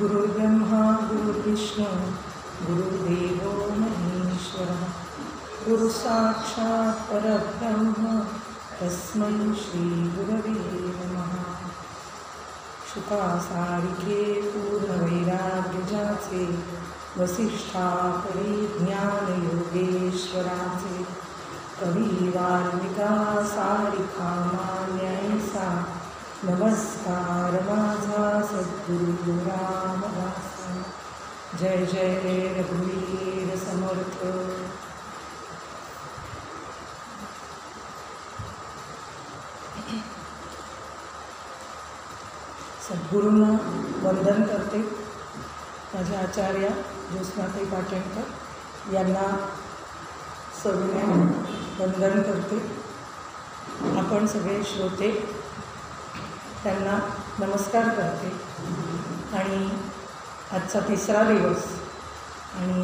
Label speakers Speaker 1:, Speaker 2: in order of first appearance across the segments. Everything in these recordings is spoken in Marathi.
Speaker 1: गुरुर्ब्रह्मा गुरुर्विष्णू गुरुर्देवो महेश्वरः गुरुसाक्षात् परब्रह्म तस्मै श्रीगुरवे नमः। शुकासारिके पूर्णवैराग्यजाचे वसिष्ठा परिज्ञानयोगेश्वराचे कवी वाल्मिका सारिखा मान्यायसा नमस्कार माझा सद्गुरु रामदास। जय जय रघुवीर समर्थ। सद्गुरूंना वंदन करते। माझे आचार्य ज्योत्स्नाताई पाटणकर यांना सविनय वंदन करते। आपण सगळे श्रोते त्यांना नमस्कार करते। आणि आजचा तिसरा दिवस आणि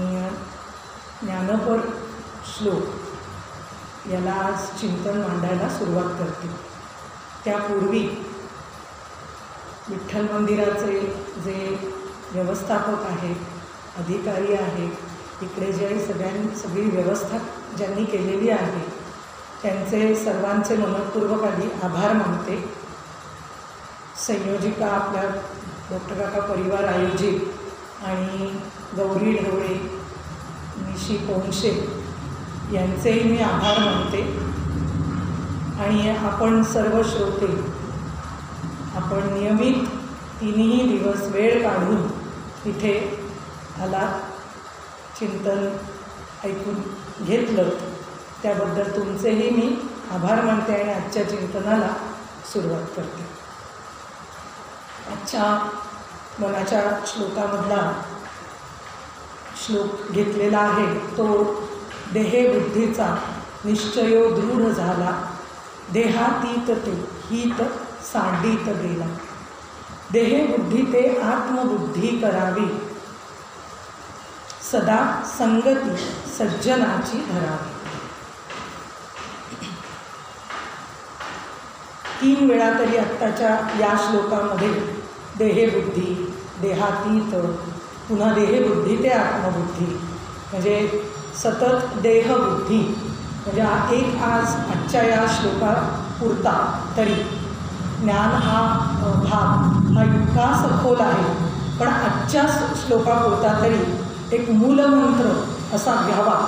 Speaker 1: ज्ञानपर श्लोक याला आज चिंतन मांडायला सुरुवात करते। त्यापूर्वी विठ्ठल मंदिराचे जे व्यवस्थापक आहेत, अधिकारी आहेत, इकडे जे सगळी व्यवस्था ज्यांनी केलेली आहे त्यांचे सर्वांचे मनपूर्वक आधी आभार मानते। संयोजिका आपल्या डॉक्टर काका परिवार आयोजित आणि गौरी ढवळे, निशी पोंशे यांचेही मी आभार मानते। आणि आपण सर्व श्रोते आपण नियमित तिन्ही दिवस वेळ काढून इथे आला चिंतन ऐकून घेतलं त्याबद्दल तुमचेही मी आभार मानते आणि आजच्या चिंतनाला सुरुवात करते। आजच्या मनाच्या श्लोकामधला श्लोक घेतलेला आहे तो देहे बुद्धीचा निश्चयो दृढ झाला, देहातीत ते हित सांडीत गेला, देहे बुद्धी ते आत्मबुद्धी करावी, सदा संगती सज्जनाची धरावी। 3 वेळा तरी आत्ताच्या या श्लोकामध्ये देहेबुद्धी, देहातीत, पुन्हा देहेबुद्धी ते आत्मबुद्धी म्हणजे सतत देहबुद्धी म्हणजे आज आजच्या या श्लोकापुरता तरी ज्ञान हा भाग हा इतका सखोल आहे, पण आजच्या श्लोकापुरता तरी एक मूलमंत्र असा घ्यावा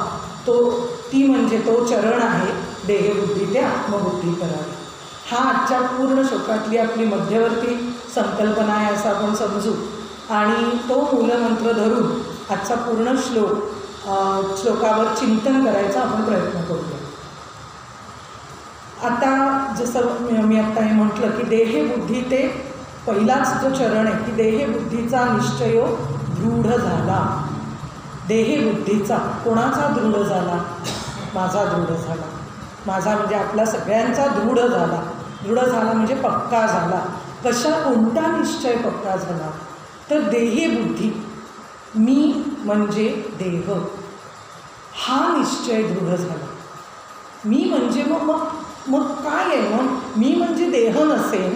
Speaker 1: ती म्हणजे तो चरण आहे देहबुद्धी ते आत्मबुद्धी करावी। हा आजच्या पूर्ण श्लोकातली आपली मध्यवर्ती संकल्पना आहे असं आपण समजू आणि तो मूलमंत्र धरून आजचा पूर्ण श्लोकावर चिंतन करायचा आपण प्रयत्न करूया। आता जसं मी आत्ता हे म्हटलं की देहबुद्धी ते पहिलाच जो चरण आहे की देहबुद्धीचा निश्चय दृढ झाला। देहबुद्धीचा कोणाचा दृढ झाला? माझा दृढ झाला। माझा म्हणजे आपला सगळ्यांचा दृढ झाला। दृढ झाला म्हणजे पक्का झाला। कोणता निश्चय पक्का झाला? तर देहबुद्धी मी म्हणजे देह हा निश्चय दृढ झाला। मी म्हणजे मग काय आहे? मग मी म्हणजे देह नसेल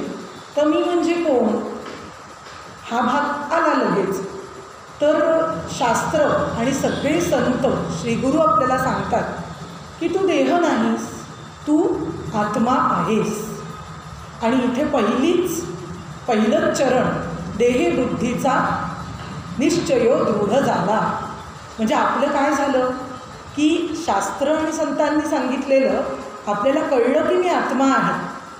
Speaker 1: तर मी म्हणजे कोण? हा भाग आला लगेच। तर शास्त्र आणि सगळे संत श्रीगुरू आपल्याला सांगतात की तू देह नाहीस, तू आत्मा आहेस। आणि इथे पहिलंच चरण देहबुद्धीचा निश्चय दृढ झाला म्हणजे आपलं काय झालं की शास्त्र आणि संतांनी सांगितलेलं आपल्याला कळलं की मी आत्मा आहे,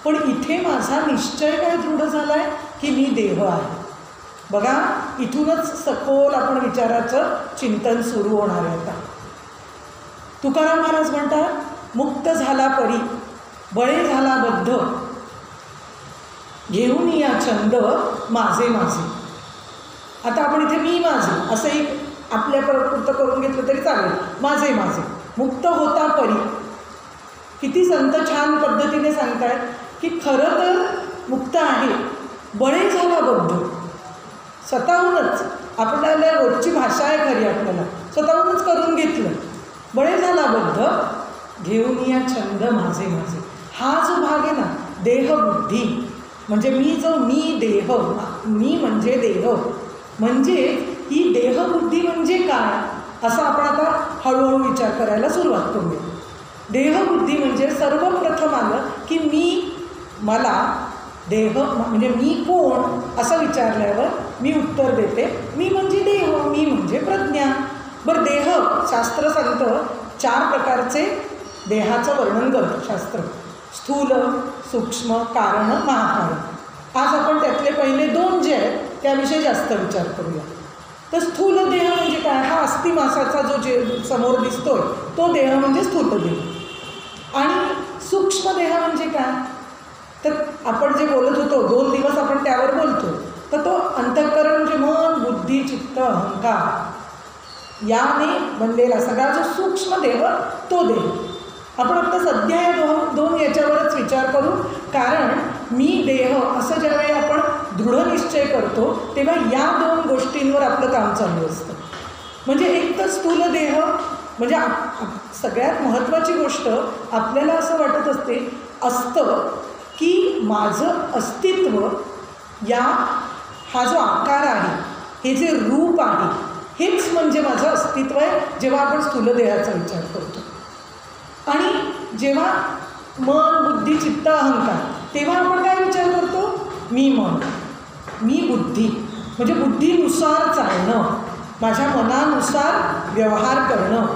Speaker 1: पण इथे माझा निश्चय काय दृढ झाला आहे की मी देह आहे। बघा इथूनच सखोल आपण विचाराचं चिंतन सुरू होणार आहे। आता तुकाराम महाराज म्हणतात मुक्त झाला परी बळे झाला बद्ध, घेऊन या छंद माझे माझे। आता आपण इथे मी माझे असंही आपल्या पुरतं करून घेतलं तरी चालेल। माझे माझे मुक्त होता परी। किती संत छान पद्धतीने सांगतात की खरं तर मुक्त आहे, बळे झाला बद्ध। स्वतःहूनच आपल्याला रोजची भाषा आहे खरी, आपल्याला स्वतःहूनच करून घेतलं। बळे झाला बद्ध, घेऊन या छंद माझे माझे। हा जो भाग आहे ना देहबुद्धी म्हणजे मी देह, मी म्हणजे देह म्हणजे ही देहबुद्धी म्हणजे काय असं आपण आता हळूहळू विचार करायला सुरुवात करूया. देहबुद्धी म्हणजे सर्वप्रथम आलं की मला देह म्हणजे मी कोण असं विचारल्यावर मी उत्तर देते मी म्हणजे देह, मी म्हणजे प्रज्ञा. बरं, देह शास्त्र सांगतं 4 प्रकारचे देहाचं वर्णन करतं शास्त्र: स्थूल, सूक्ष्म, कारण, महाकारण. आज आपण त्यातले पहिले 2 जे आहेत त्याविषयी जास्त विचार करूया. तर स्थूल देह म्हणजे काय? हा अस्थि मासाचा जो समोर दिसतोय तो देह म्हणजे स्थूल देह. आणि सूक्ष्म देह म्हणजे काय? तर आपण जे बोलत होतो 2 दिवस आपण त्यावर बोलतो, तर तो अंतःकरण म्हणजे मन, बुद्धी, चित्त, अहंकार याने बनलेला सगळा जो सूक्ष्म देह तो देह. आपण आता सध्या या दोन याच्यावरच विचार करू, कारण मी देह असं ज्यावेळी आपण दृढ निश्चय करतो तेव्हा या 2 गोष्टींवर आपलं काम चालू असतं. म्हणजे एक तर स्थूल देह म्हणजे सगळ्यात महत्त्वाची गोष्ट आपल्याला असं वाटत असतं की माझं अस्तित्व हा जो आकार आहे, हे जे रूप आहे, हेच म्हणजे माझं अस्तित्व आहे जेव्हा आपण स्थूल देहाचा विचार करतो. आणि जेव्हा मन, बुद्धी, चित्त, अहंकार तेव्हा आपण काय विचार करतो? मी मन, मी बुद्धी म्हणजे बुद्धीनुसार चालणं, माझ्या मनानुसार व्यवहार करणं,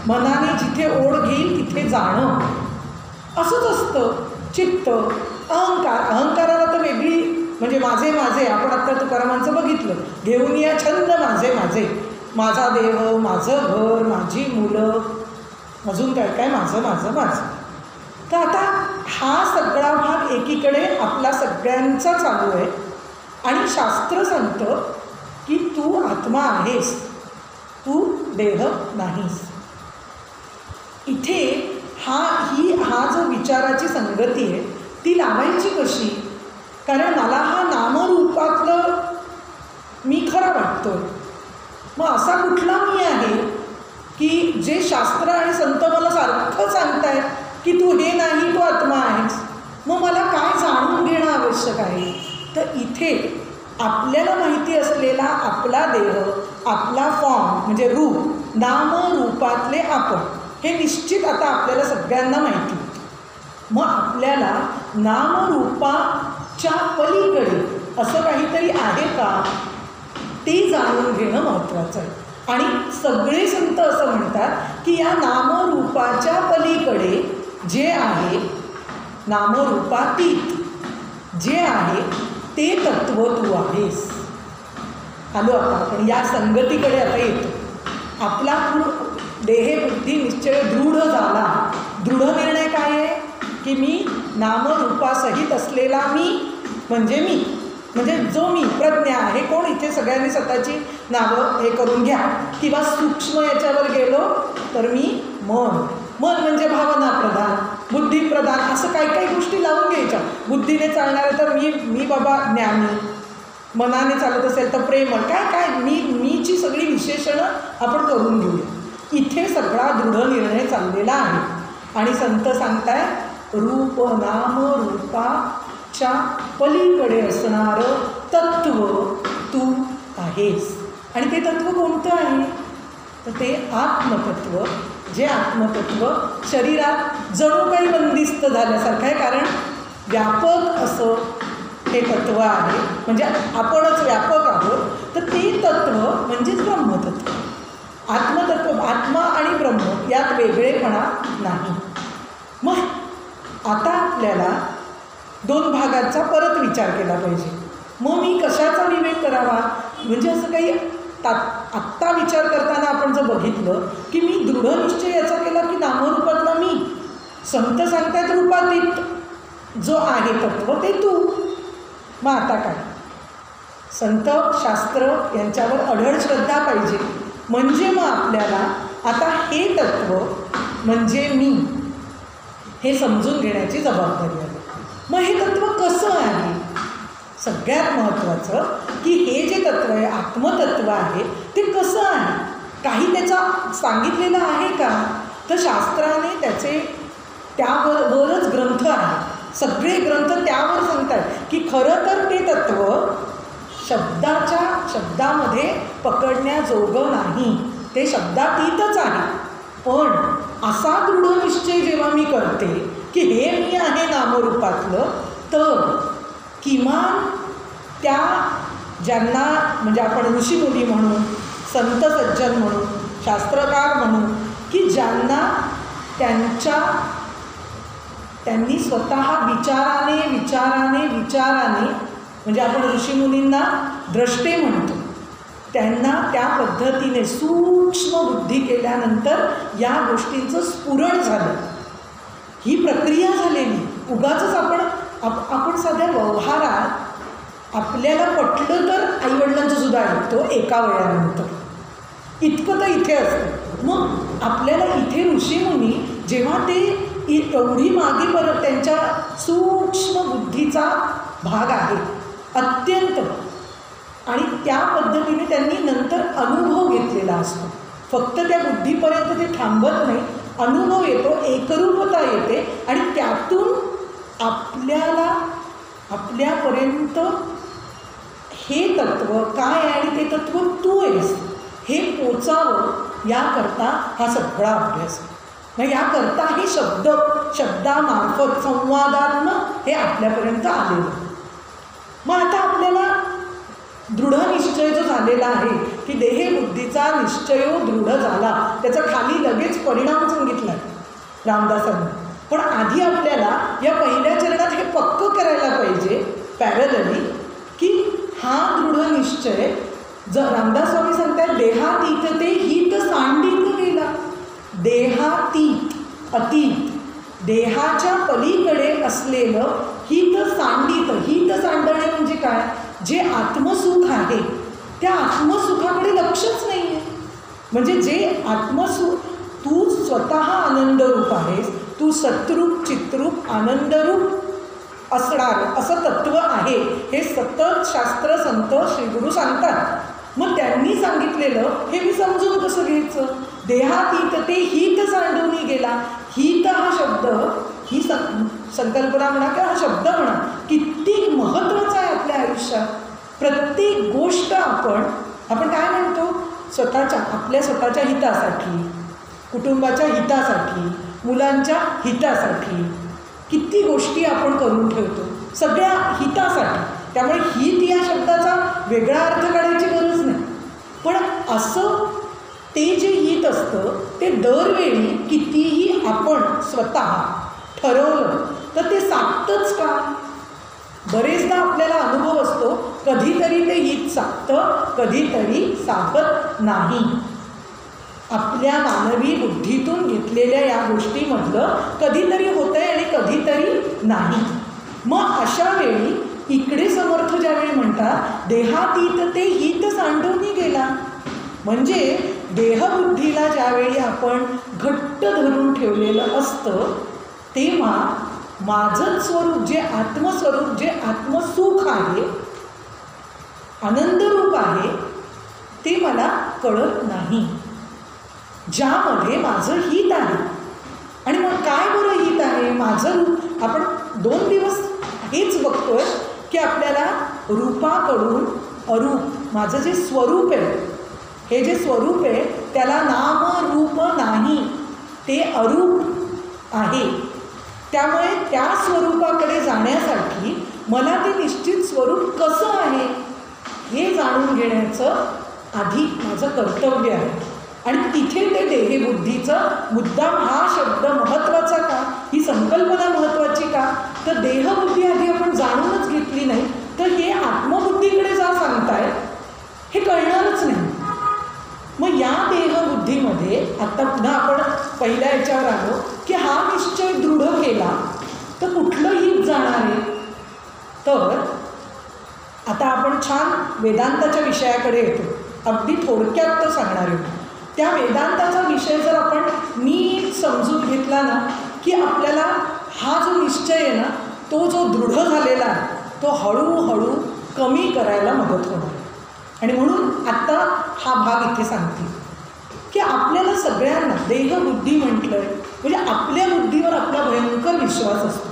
Speaker 1: मनाने जिथे ओढ घेईल तिथे जाणं, असंच असतं. चित्त, अहंकाराला तर वेगळी म्हणजे माझे आपण आत्ता तुकारामांचं बघितलं, घेऊन या छंद माझे, माझा देह, माझं घर, माझी मुलं, अजून काय माझं. तर आता हा सगळा भाग एकीकडे आपला सगळ्यांचा चालू आहे आणि शास्त्र सांगतं की तू आत्मा आहेस, तू देह नाहीस. इथे हा जो विचाराची संगती आहे ती लावायची कशी? कारण मला हा नामरूपातलं मी खरा वाटतोय. मग असा कुठला मी आहे की जे शास्त्र आणि संत मला सारखं सांगतायत की तू हे नाही, तू आत्मा आहेस. मग मला काय जाणून घेणं आवश्यक आहे? तर इथे आपल्याला माहिती असलेला आपला देह, आपला फॉर्म म्हणजे रूप, नामरूपातले आपण, हे निश्चित आता आपल्याला सगळ्यांना माहिती होतं. मग आपल्याला नामरूपाच्या पलीकडे असं काहीतरी आहे का ते जाणून घेणं महत्त्वाचं आहे. आणि सगळे संत असं म्हणतात की या नामरूपाच्या पलीकडे जे आहे, नामरूपातीत जे आहे ते तत्व तू आहेस. आलो आता आपण या संगतीकडे आता येतो. आपला देहबुद्धी निश्चय दृढ झाला. दृढ निर्णय काय आहे की मी नामरूपासहित असलेला मी म्हणजे जो मी प्रज्ञा आहे. कोण? इथे सगळ्यांनी स्वतःची नावं हे करून घ्या. किंवा सूक्ष्म याच्यावर गेलो तर मी मन म्हणजे भावना प्रधान, बुद्धी प्रधान, असं काही गोष्टी लावून घ्यायच्या. बुद्धीने चालणारे तर मी बाबा ज्ञानी, मनाने चालत असेल तर प्रेमळ, काय मीची सगळी विशेषणं आपण करून घेऊया. इथे सगळा दृढ निर्णय चाललेला आहे आणि संत सांगताय रूप नाम रूपाच्या पलीकडे असणारं तत्व तू आहेस. आणि ते तत्व कोणतं आहे? तर ते आत्मतत्व. जे आत्मतत्व शरीरात जणू काही बंदिस्त झाल्यासारखं आहे, कारण व्यापक असं हे तत्व आहे. म्हणजे आपणच व्यापक आहोत. तर ते तत्व म्हणजेच ब्रह्मतत्व. आत्मतत्व, आत्मा आणि ब्रह्म यात वेगळेपणा नाही. मग आता आपल्याला 2 भागांचा परत विचार केला पाहिजे. मग मी कशाचा विवेक करावा? म्हणजे असं काही आत्ता विचार करताना आपण जर बघितलं की मी दृढ निश्चय याचा केला की नामरूपातला मी, संत सांगतायत रूपातीत जो आहे तत्व ते तू. मग आता काय? संत शास्त्र यांच्यावर अढळ श्रद्धा पाहिजे. म्हणजे मग आपल्याला आता हे तत्व म्हणजे मी हे समजून घेण्याची जबाबदारी आहे. मग हे तत्व कसं आहे? सगळ्यात महत्त्वाचं की हे जे तत्व आहे, आत्मतत्व आहे, ते कसं आहे? काही त्याचा सांगितलेलं आहे का? तर शास्त्राने त्यावरच ग्रंथ आहे. सगळे ग्रंथ त्यावर सांगतात की खरं तर ते तत्व शब्दामध्ये पकडण्याजोगं नाही, ते शब्दातीतच आहे. पण असा दृढ निश्चय जेव्हा मी करते की हे मी आहे नामरूपातलं, तर किमान त्या ज्यांना म्हणजे आपण ऋषीमुनी म्हणू, संत सज्जन म्हणू, शास्त्रकार म्हणू, की ज्यांना त्यांनी स्वतः विचाराने म्हणजे आपण ऋषीमुनींना द्रष्टे म्हणतो, त्यांना त्या पद्धतीने सूक्ष्म बुद्धी केल्यानंतर या गोष्टींचं स्फुरण झालं. ही प्रक्रिया झालेली. उगाचच आपण साध्या व्यवहारात आपल्याला पटलं तर आईवडिलांचं सुद्धा ऐकतो एका वेळानंतर, इतकं तर इथे असतं. मग आपल्याला इथे ऋषीमुनी जेव्हा ते एवढी मागे परत त्यांच्या सूक्ष्म बुद्धीचा भाग आहे अत्यंत, आणि त्या पद्धतीने त्यांनी नंतर अनुभव घेतलेला असतो. फक्त त्या बुद्धीपर्यंत ते थांबत नाही, अनुभव येतो, एकरूपता येते, आणि त्यातून आपल्यापर्यंत हे तत्त्व काय आहे आणि ते तत्त्व तू आहेस हे पोचावं याकरता हा सगळा अभ्यास. मग याकरता हे शब्दामार्फत संवादातनं हे आपल्यापर्यंत आलेलं. मग आता आपल्याला दृढ निश्चय जो झालेला आहे की देहबुद्धीचा निश्चय दृढ झाला, त्याचा खाली लगेच परिणाम सांगितला रामदासांनी. पण आधी आपल्याला या पहिल्या चरणात हे पक्क करायला पाहिजे पॅरलली की हा दृढ निश्चय रामदास स्वामी सांगतात, देहातीत ते हित सांडित गेला. देहातीत, अतीत, देहाच्या पलीकडे असलेलं हित सांडणे म्हणजे काय? जे आत्मसुख आहे त्या आत्मसुखाकडे लक्षच नाही आहे. म्हणजे जे आत्मसुख, तू स्वतः आनंदरूप आहेस, तू सतरूप चित्रूप आनंदरूप असणार असं तत्त्व आहे, हे सतत शास्त्र संत श्रीगुरू सांगतात. मग त्यांनी सांगितलेलं हे मी समजून कसं घ्यायचं? देहातीत ते हित सांडून गेला. हित हा शब्द, ही संकल्पना म्हणा किंवा हा शब्द म्हणा, किती महत्त्वाचा आहे आपल्या आयुष्यात. प्रत्येक गोष्ट आपण काय म्हणतो, आपल्या स्वतःच्या हितासाठी, कुटुंबाच्या हितासाठी, मुलांच्या हितासाठी किती गोष्टी आपण करून ठेवतो, सगळ्या हितासाठी. त्यामुळे हित या शब्दाचा वेगळा अर्थ काढायची गरज नाही. पण असं ते जे हित असतं ते दरवेळी कितीही आपण स्वतः ठरवलं तर ते साधतंच का? बरेचदा आपल्याला अनुभव असतो, कधीतरी ते हित साधतं, कधीतरी साधत नाही. आपल्या मानवी बुद्धीतून घेतलेल्या या गोष्टीमधलं कधीतरी होतं आहे आणि कधीतरी नाही. मग अशा वेळी इकडे समर्थ ज्यावेळी म्हणतात देहातीत ते हित सांडून गेला, म्हणजे देहबुद्धीला ज्यावेळी आपण घट्ट धरून ठेवलेलं असतं तेव्हा माझं स्वरूप, जे आत्मस्वरूप, जे आत्मसुख आहे, आनंदरूप आहे, ते मला कळत नाही, ज्यामध्ये माझं हित आहे. आणि मग काय बरं हित आहे माझं रूप? आपण 2 दिवस हेच बघतोय की आपल्याला रूपाकडून अरूप, माझं जे स्वरूप आहे, हे जे स्वरूप आहे त्याला नाम रूप नाही, ते अरूप आहे. त्यामुळे त्या स्वरूपाकडे जाण्यासाठी मला ते निश्चित स्वरूप कसं आहे हे जाणून घेण्याचं आधी माझं कर्तव्य आहे. आणि तिथे ते देहबुद्धीचं मुद्दाम हा शब्द महत्त्वाचा का, ही संकल्पना महत्त्वाची का? तर देहबुद्धी आधी आपण जाणूनच घेतली नाही तर हे आत्मबुद्धीकडे जा सांगताय हे कळणारच नाही. मग या देहबुद्धीमध्ये आता पुन्हा आपण पहिल्या याच्यावर आलो की हा निश्चय दृढ केला तर कुठलं हित जाणार आहे? तर आता आपण छान वेदांताच्या विषयाकडे येतो. अगदी थोडक्यात तो सांगणार आहे. त्या वेदांताचा विषय जर आपण नीट समजून घेतला ना की आपल्याला हा जो निश्चय आहे ना तो जो दृढ झालेला आहे तो हळूहळू कमी करायला मदत होणार. आणि म्हणून आत्ता हा भाग इथे सांगते की आपल्याला सगळ्यांना देहबुद्धी म्हटलं आहे म्हणजे आपल्या बुद्धीवर आपला भयंकर विश्वास असतो.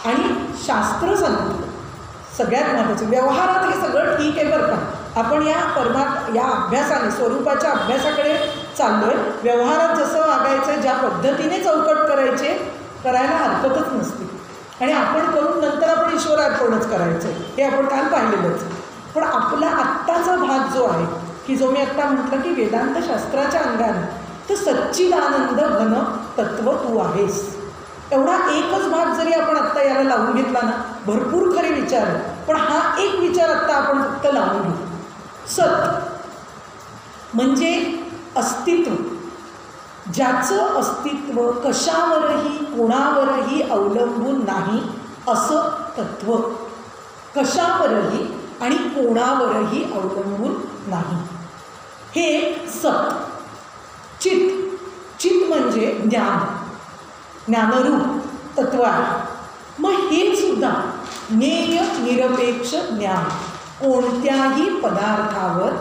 Speaker 1: आणि शास्त्र सांगतो, सगळ्यात महत्त्वाचं. व्यवहारात हे सगळं ठीक आहे बरं का, आपण या या अभ्यासाने स्वरूपाच्या अभ्यासाकडे चाललो आहे. व्यवहारात जसं वागायचं, ज्या पद्धतीने चौकट करायला हरकतच नसते. आणि आपण करून नंतर आपण ईश्वरार्पणच करायचं हे आपण काल पाहिलेलंच. पण आपला आत्ताचा भाग जो आहे की जो मी आत्ता म्हटलं की वेदांत शास्त्राच्या अंगाने तर सच्चिदानंद घन तत्व तू आहेस, एवढा एकच भाग जरी आपण आत्ता याला लावून घेतला ना, भरपूर खरे विचार आहे, पण हा एक विचार आत्ता आपण फक्त लावून घेऊ. सत म्हणजे अस्तित्व, ज्याचं अस्तित्व कशावरही कोणावरही अवलंबून नाही असं तत्व. कशावरही आणि कोणावरही अवलंबून नाही, हे सत. चित म्हणजे ज्ञानरूप तत्व आहे. मग हे सुद्धा ज्ञेय निरपेक्ष ज्ञान, कोणत्याही पदार्थावर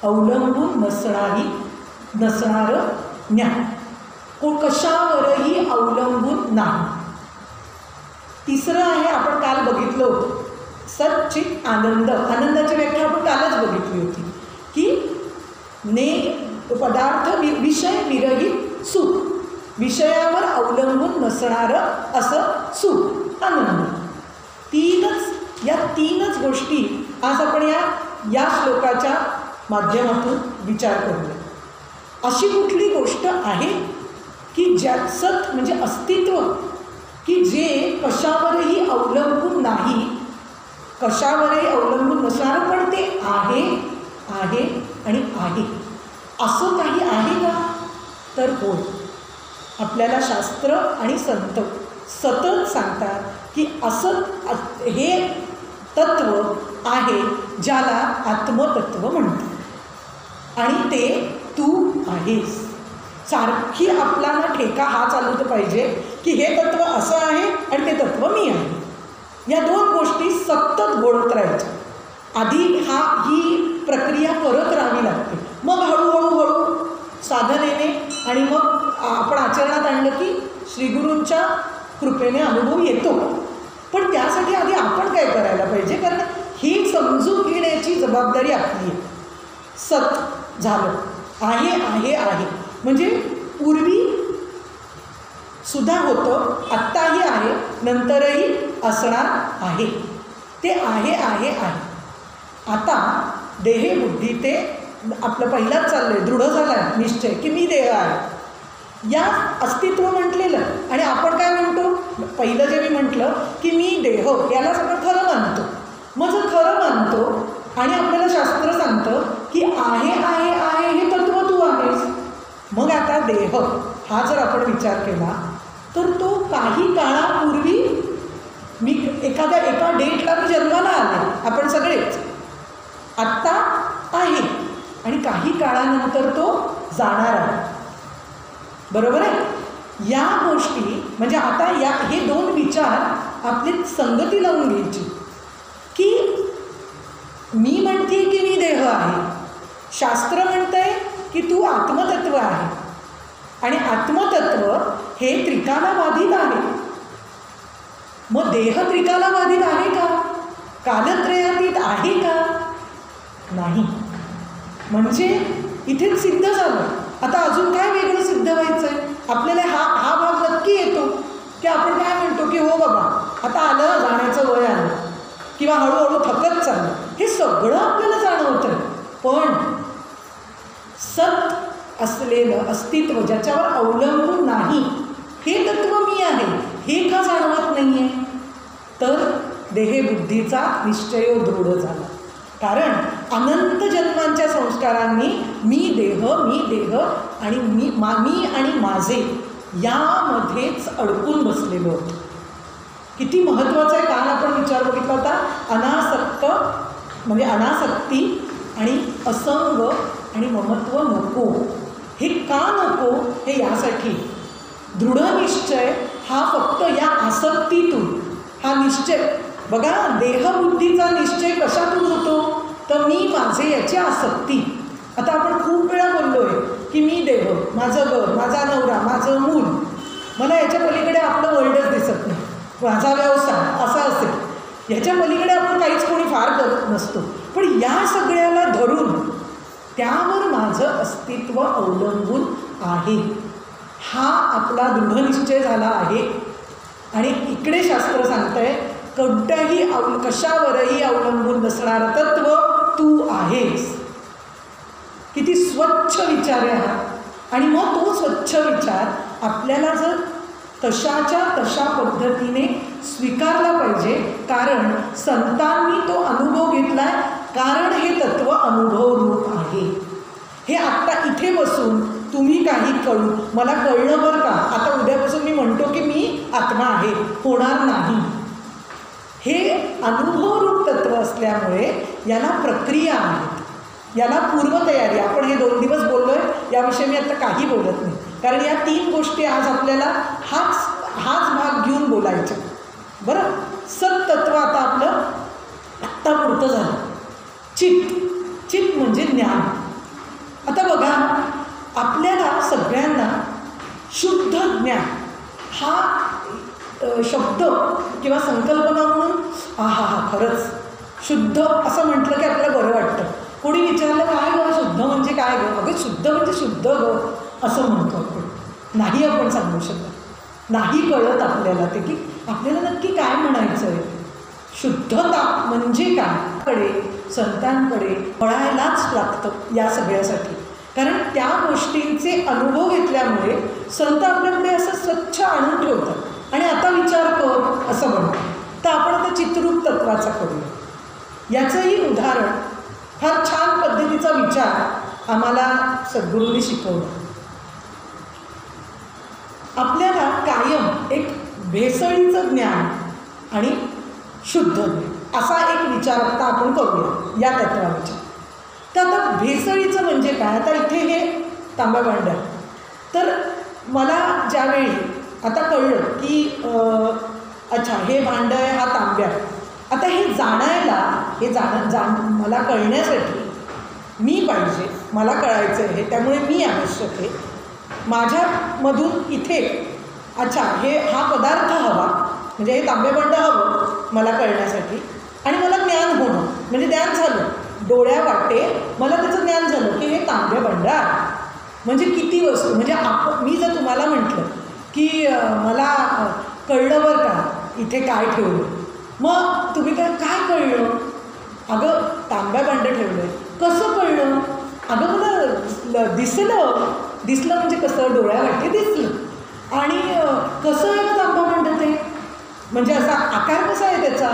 Speaker 1: अवलंबून नसणारं ज्ञान, कशावरही अवलंबून नाही. तिसरं आहे, आपण काल बघितलं होतं सच्चित आनंद. आनंदाची व्याख्या आपण कालच बघितली होती की पदार्थ विषय विरहित सुख, विषयावर अवलंबून नसणारं असं सुख, आनंद. या तीनच गोष्टी आज आपण या श्लोकाच्या माध्यमातून विचार करूया. अशी कुठली गोष्ट आहे की ज्या सत म्हणजे अस्तित्व, की जे कशावरही अवलंबून नाही, कशावरही अवलंबून नसणारं, पण ते आहे आणि आहे. असं काही आहे का? तर होय. आपल्याला शास्त्र आणि संत सतत सांगतात की असं हे तत्व आहे ज्याला आत्मतत्व म्हणतात आणि ते तू आहेस. सारखी आपल्याला ठेका हा चालवत पाहिजे की हे तत्व असं आहे आणि ते तत्व मी आहे. या दोन गोष्टी सतत घोळत राहायच्या. आधी ही प्रक्रिया करत राहावी लागते, मग हळूहळू साधनेने आणि मग आपण आचरणात आणलं की श्रीगुरूंच्या कृपेने अनुभव येतो. पण त्यासाठी आधी आपण काय करायला पाहिजे, कारण ही समजून घेण्याची जबाबदारी आपली आहे. सत झालं, आहे म्हणजे पूर्वी सुद्धा होतं, आत्ताही आहे, नंतरही असणार आहे. ते आहे. आता देहे बुद्धी ते आपलं पहिलाच चाललंय, दृढ झाला आहे निश्चय की मी देह आहे. या अस्तित्व म्हटलेलं आणि आपण काय म्हणतो, पहिलं जे मी म्हटलं की मी देह, याला सगळं खरं मानतो. मग जर खरं मानतो आणि आपल्याला शास्त्र सांगतं की आहे हे तत्व तू आहेस, मग आता देह हा जर आपण विचार केला तर तो काही काळापूर्वी एका डेटला मी जन्माला आले, आपण सगळेच आत्ता आहे आणि काही काळानंतर तो जाणार आहे. बरोबर आहे. या गोष्टी म्हणजे आता हे दोन विचार आपली संगती लावून घ्यायची की मी म्हणते की मी देह आहे, शास्त्र म्हणतंय की तू आत्मतत्व आहे आणि आत्मतत्व हे त्रिकालाबाधित आहे. मग देह त्रिकालाबाधित आहे का, कालत्रयातीत आहे का? नाही. म्हणजे इथेच सिद्ध झालं. आता अजून काय वेगळं सिद्ध व्हायचं आहे आपल्याला? हा भाग नक्की येतो की आपण काय म्हणतो की हो बाबा आता आलं, जाण्याचं वय आलं किंवा हळूहळू थकत चाललं, हे सगळं आपल्याला जाणवतं. पण सत असलेलं अस्तित्व ज्याच्यावर अवलंबून नाही हे तत्व मी आहे हे का जाणवत नाही आहे? तर देहबुद्धीचा निश्चय दृढ झाला. कारण अनंत जन्मांच्या संस्कारांनी मी देह आणि मी आणि माझे यामध्येच अडकून बसलेलो होतो. किती महत्त्वाचं आहे. काल आपण विचार बघितला होता, अनासक्ती आणि असंग आणि ममत्व नको. हे का नको? हे यासाठी दृढ निश्चय हा फक्त या आसक्तीतून, हा निश्चय बघा, देहबुद्धीचा निश्चय कशातून होतो? तर मी माझे याची आसक्ती. आता आपण खूप वेळा बोललो आहे की मी देह, माझं घर, माझा नवरा, माझं मूल, मला याच्या पलीकडे आपलं वर्ल्डच दिसत नाही, माझा व्यवसाय असा असेल. ह्याच्या पलीकडे आपण काहीच कोणी फार करत नसतो. पण या सगळ्याला धरून त्यावर माझं अस्तित्व अवलंबून आहे हा आपला दृढनिश्चय झाला आहे. आणि इकडे शास्त्र सांगतंय कोणत्याही कशावरही अवलंबून नसणारं तत्व तू आहेस. किती स्वच्छ विचार आहे. आणि मग तो स्वच्छ विचार आपल्याला जर तशाच्या तशा पद्धतीने स्वीकारला पाहिजे. कारण संतांनी तो अनुभव घेतलाय. कारण हे तत्व अनुभव रूप आहे. हे आत्ता इथे बसून तुम्ही काही कळू मला कळलं बरं का, आता उद्यापासून मी म्हणतो की मी आत्मा आहे, होणार नाही. हे अनुभवरूप तत्व असल्यामुळे याला प्रक्रिया आहेत, याला पूर्वतयारी. आपण हे 2 दिवस बोललोय, याविषयी मी आता काही बोलत नाही. कारण या 3 गोष्टी आज आपल्याला हाच भाग घेऊन बोलायचा. बरं, सत्तत्व आता आपलं आत्ता पुरतं झालं. चित्त म्हणजे ज्ञान. आता बघा, आपल्याला सगळ्यांना शुद्ध ज्ञान हा शब्द किंवा संकल्पना म्हणून हा खरंच शुद्ध असं म्हटलं की आपल्याला बरं वाटतं. कोणी विचारलं काय गं शुद्ध म्हणजे काय गं, अगं शुद्ध म्हणजे शुद्ध गं असं म्हणतो आपण. नाही आपण सांगू शकत, नाही कळत आपल्याला ते की आपल्याला नक्की काय म्हणायचं आहे. शुद्धता म्हणजे काय कडे संतांकडे वळायलाच लागतं या सगळ्यासाठी. कारण त्या गोष्टींचे अनुभव घेतल्यामुळे संत आपल्याकडे असं स्वच्छ आणून ठेवतात आणि आता विचार कर असं म्हणतात. तर आपण आता चित्रूप तत्वाचा करूया. याचंही उदाहरण, फार छान पद्धतीचा विचार आम्हाला सद्गुरूंनी शिकवला. आपल्याला कायम एक भेसळीचं ज्ञान आणि शुद्ध ज्ञान असा एक विचार आता आपण करूया या तत्वाविचार. तर आता भेसळीचं म्हणजे काय, आता इथे हे तांब्या भांड्या, तर मला ज्यावेळी आता कळलं की अच्छा हे भांडं आहे हा तांब्या, आता हे जाणायला मला कळण्यासाठी मी पाहिजे, मला कळायचं आहे, त्यामुळे मी आवश्यक आहे. माझ्यामधून इथे अच्छा हा पदार्थ हवा, म्हणजे हे तांबे भांडं हवं मला कळण्यासाठी. आणि मला ज्ञान होणं म्हणजे ज्ञान झालं, डोळ्या वाटे मला त्याचं ज्ञान झालं की हे तांबे भांडं आहे. म्हणजे किती वस्तू, म्हणजे मी जर तुम्हाला म्हटलं की मला कळलं बरं का इथे काय ठेवलं, मग तुम्ही काय कळलं, अगं तांब्या भांडं ठेवलं आहे. कसं कळलं, अगं मला दिसलं म्हणजे कसं, डोळ्यावाटे दिसलं. आणि कसं आहे का तांबा भांडं ते, म्हणजे असा आकार कसा आहे त्याचा,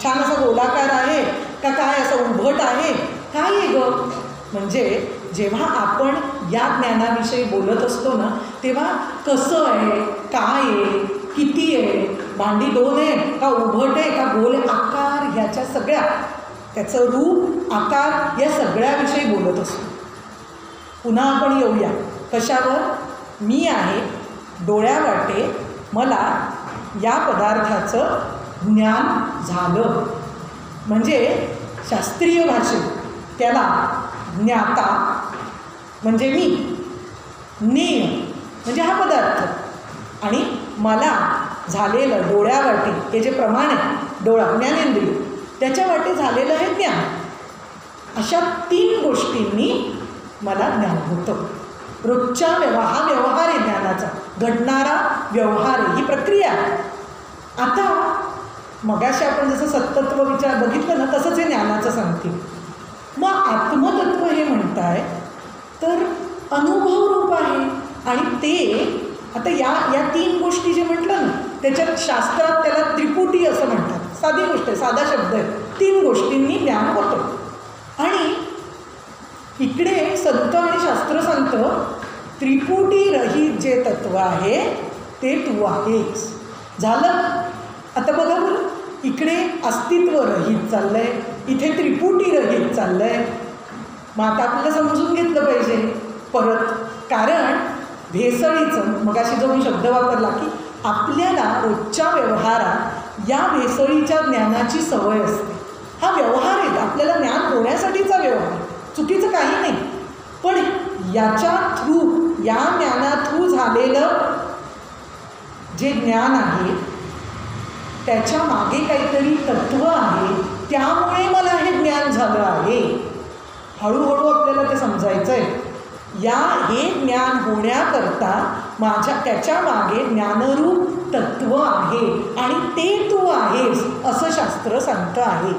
Speaker 1: छान असा गोलाकार आहे का काय, असं उभट आहे काय आहे गं. म्हणजे जेव्हा आपण या ज्ञानाविषयी बोलत असतो ना, तेव्हा कसं आहे, काय आहे, किती आहे, भांडी 2 आहे का उभट आहे का गोल, आकार ह्याच्या सगळ्या, त्याचं रूप आकार या सगळ्याविषयी बोलत असतो. पुन्हा आपण येऊया कशावर, मी आहे डोळ्यावाटे मला या पदार्थाचं ज्ञान झालं. म्हणजे शास्त्रीय भाषेत त्याला ज्ञाता म्हणजे मी, ज्ञेय म्हणजे हा पदार्थ, आणि मला झालेलं डोळ्यावाटे हे जे प्रमाण आहे डोळा ज्ञानेंद्रिय त्याच्या वाटे झालेलं हे ज्ञान. अशा 3 गोष्टींनी मला ज्ञान होतं. रोजच्या व्यवहार आहे ज्ञानाचा, घडणारा व्यवहार आहे, ही प्रक्रिया. आता मगाशी आपण जसं सत्तत्व विचार बघितलं ना, तसंच हे ज्ञानाचं सांगते. मग आत्मतत्व हे म्हणताय तर अनुभवरूप आहे. आणि ते आता या 3 गोष्टी जे म्हटलं ना, त्याच्यात शास्त्रात त्याला त्रिपुटी असं म्हणतात. साधी गोष्ट आहे, साधा शब्द आहे. 3 गोष्टींनी ज्ञान होतं. आणि इकडे संत आणि शास्त्र सांगतं त्रिपुटी रहित जे तत्व आहे ते तू आहेस. झालं. आता बघा बरं, इकडे अस्तित्व रहित चाललं आहे, इथे त्रिपुटी रहित चाललं आहे. मग आता आपल्याला समजून घेतलं पाहिजे परत. कारण भेसळीचं मगाशी जो मी शब्द वापरला की आपल्याला रोजच्या व्यवहारात या भेसळीच्या ज्ञानाची सवय असते. हा व्यवहार आहे, आपल्याला ज्ञान होण्यासाठीचा व्यवहार, चुकीचं काही नाही. पण याच्या थ्रू, या ज्ञाना थ्रू झालेलं जे ज्ञान आहे त्याच्या मागे काहीतरी तत्त्व हे ज्ञान होण्याकरता त्याच्या मागे ज्ञानरूप तत्व आहे आणि ते तू आहेस असं शास्त्र सांगतं आहे.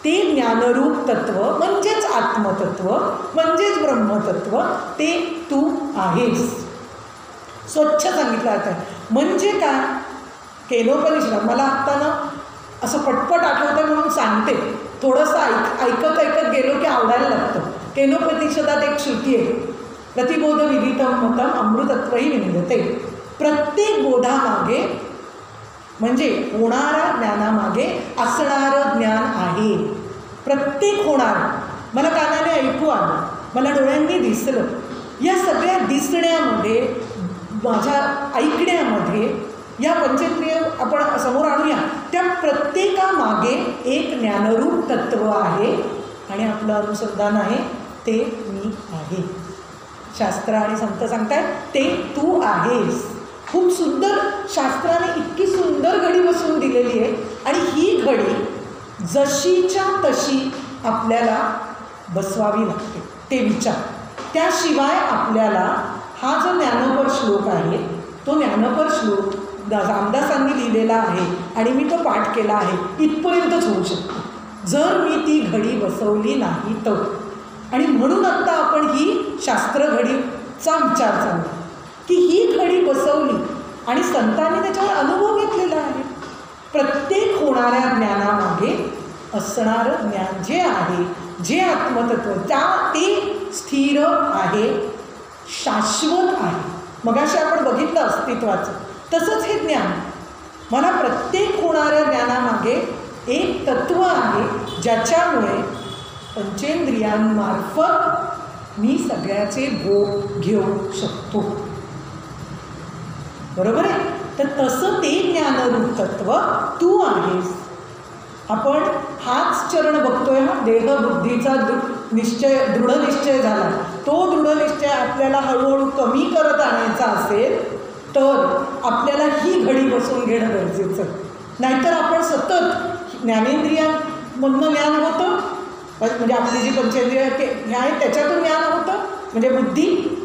Speaker 1: ते ज्ञानरूप तत्व म्हणजेच आत्मतत्व म्हणजेच ब्रह्मतत्व ते तू आहेस. स्वच्छ सांगितलं जातं. म्हणजे काय? केनोपनिषद मला आत्ता ना असं पटपट आठवतं म्हणून सांगते. थोडंसं ऐकत गेलो की आवडायला लागतं. केनोपनिषदात एक श्रुती आहे, प्रतिबोध विदितम मतम अमृतत्वही विंदते. प्रत्येक बोधामागे म्हणजे होणाऱ्या ज्ञानामागे असणारं ज्ञान आहे. प्रत्येक होणारं मला कानाने ऐकू आलं, मला डोळ्यांनी दिसलं, या सगळ्या दिसण्यामध्ये माझ्या ऐकण्यामध्ये या पंचेंद्रिय आपण समोर आणूया, त्या प्रत्येकामागे एक ज्ञानरूप तत्व आहे आणि आपलं अनुसंधान आहे ते मी आहे. शास्त्र आणि संत सांगतायत ते तू आहेस. खूप सुंदर शास्त्राने इतकी सुंदर घडी बसवून दिलेली आहे आणि ही घडी जशीच्या तशी आपल्याला बसवावी लागते. ते विचार त्याशिवाय आपल्याला हा जो ज्ञानपर श्लोक आहे तो ज्ञानपर श्लोक रामदासांनी लिहिलेला आहे आणि मी तो पाठ केला आहे इथपर्यंतच होऊ शकतो जर मी ती घडी बसवली नाही तर. आणि म्हणून आत्ता आपण ही शास्त्र घडीचा विचार चालला की ही घडी बसवली आणि संतांनी त्याच्यावर अनुभव घेतलेला आहे. प्रत्येक होणाऱ्या ज्ञानामागे असणारं ज्ञान जे आहे, जे आत्मतत्व ते स्थिर आहे, शाश्वत आहे. मगाशी आपण बघितलं अस्तित्वाचं, तसंच हे ज्ञान. मला प्रत्येक होणाऱ्या ज्ञानामागे एक तत्व आहे ज्याच्यामुळे पंचेंद्रियांमार्फत मी सगळ्याचे भोग घेऊ शकतो. बरोबर आहे? तर तसं ते ज्ञानरूप तत्व तू आहेस. आपण हाच चरण बघतोय. हा देहबुद्धीचा दृढ निश्चय झाला. तो दृढ निश्चय आपल्याला हळूहळू कमी करत आणायचा असेल तर आपल्याला ही घडी बसवून घेणं गरजेचं. नाहीतर आपण सतत ज्ञानेंद्रियांमधनं ज्ञान होतं, म्हणजे आपली जी पंचेंद्रिय आहे त्याच्यातून ज्ञान होतं, म्हणजे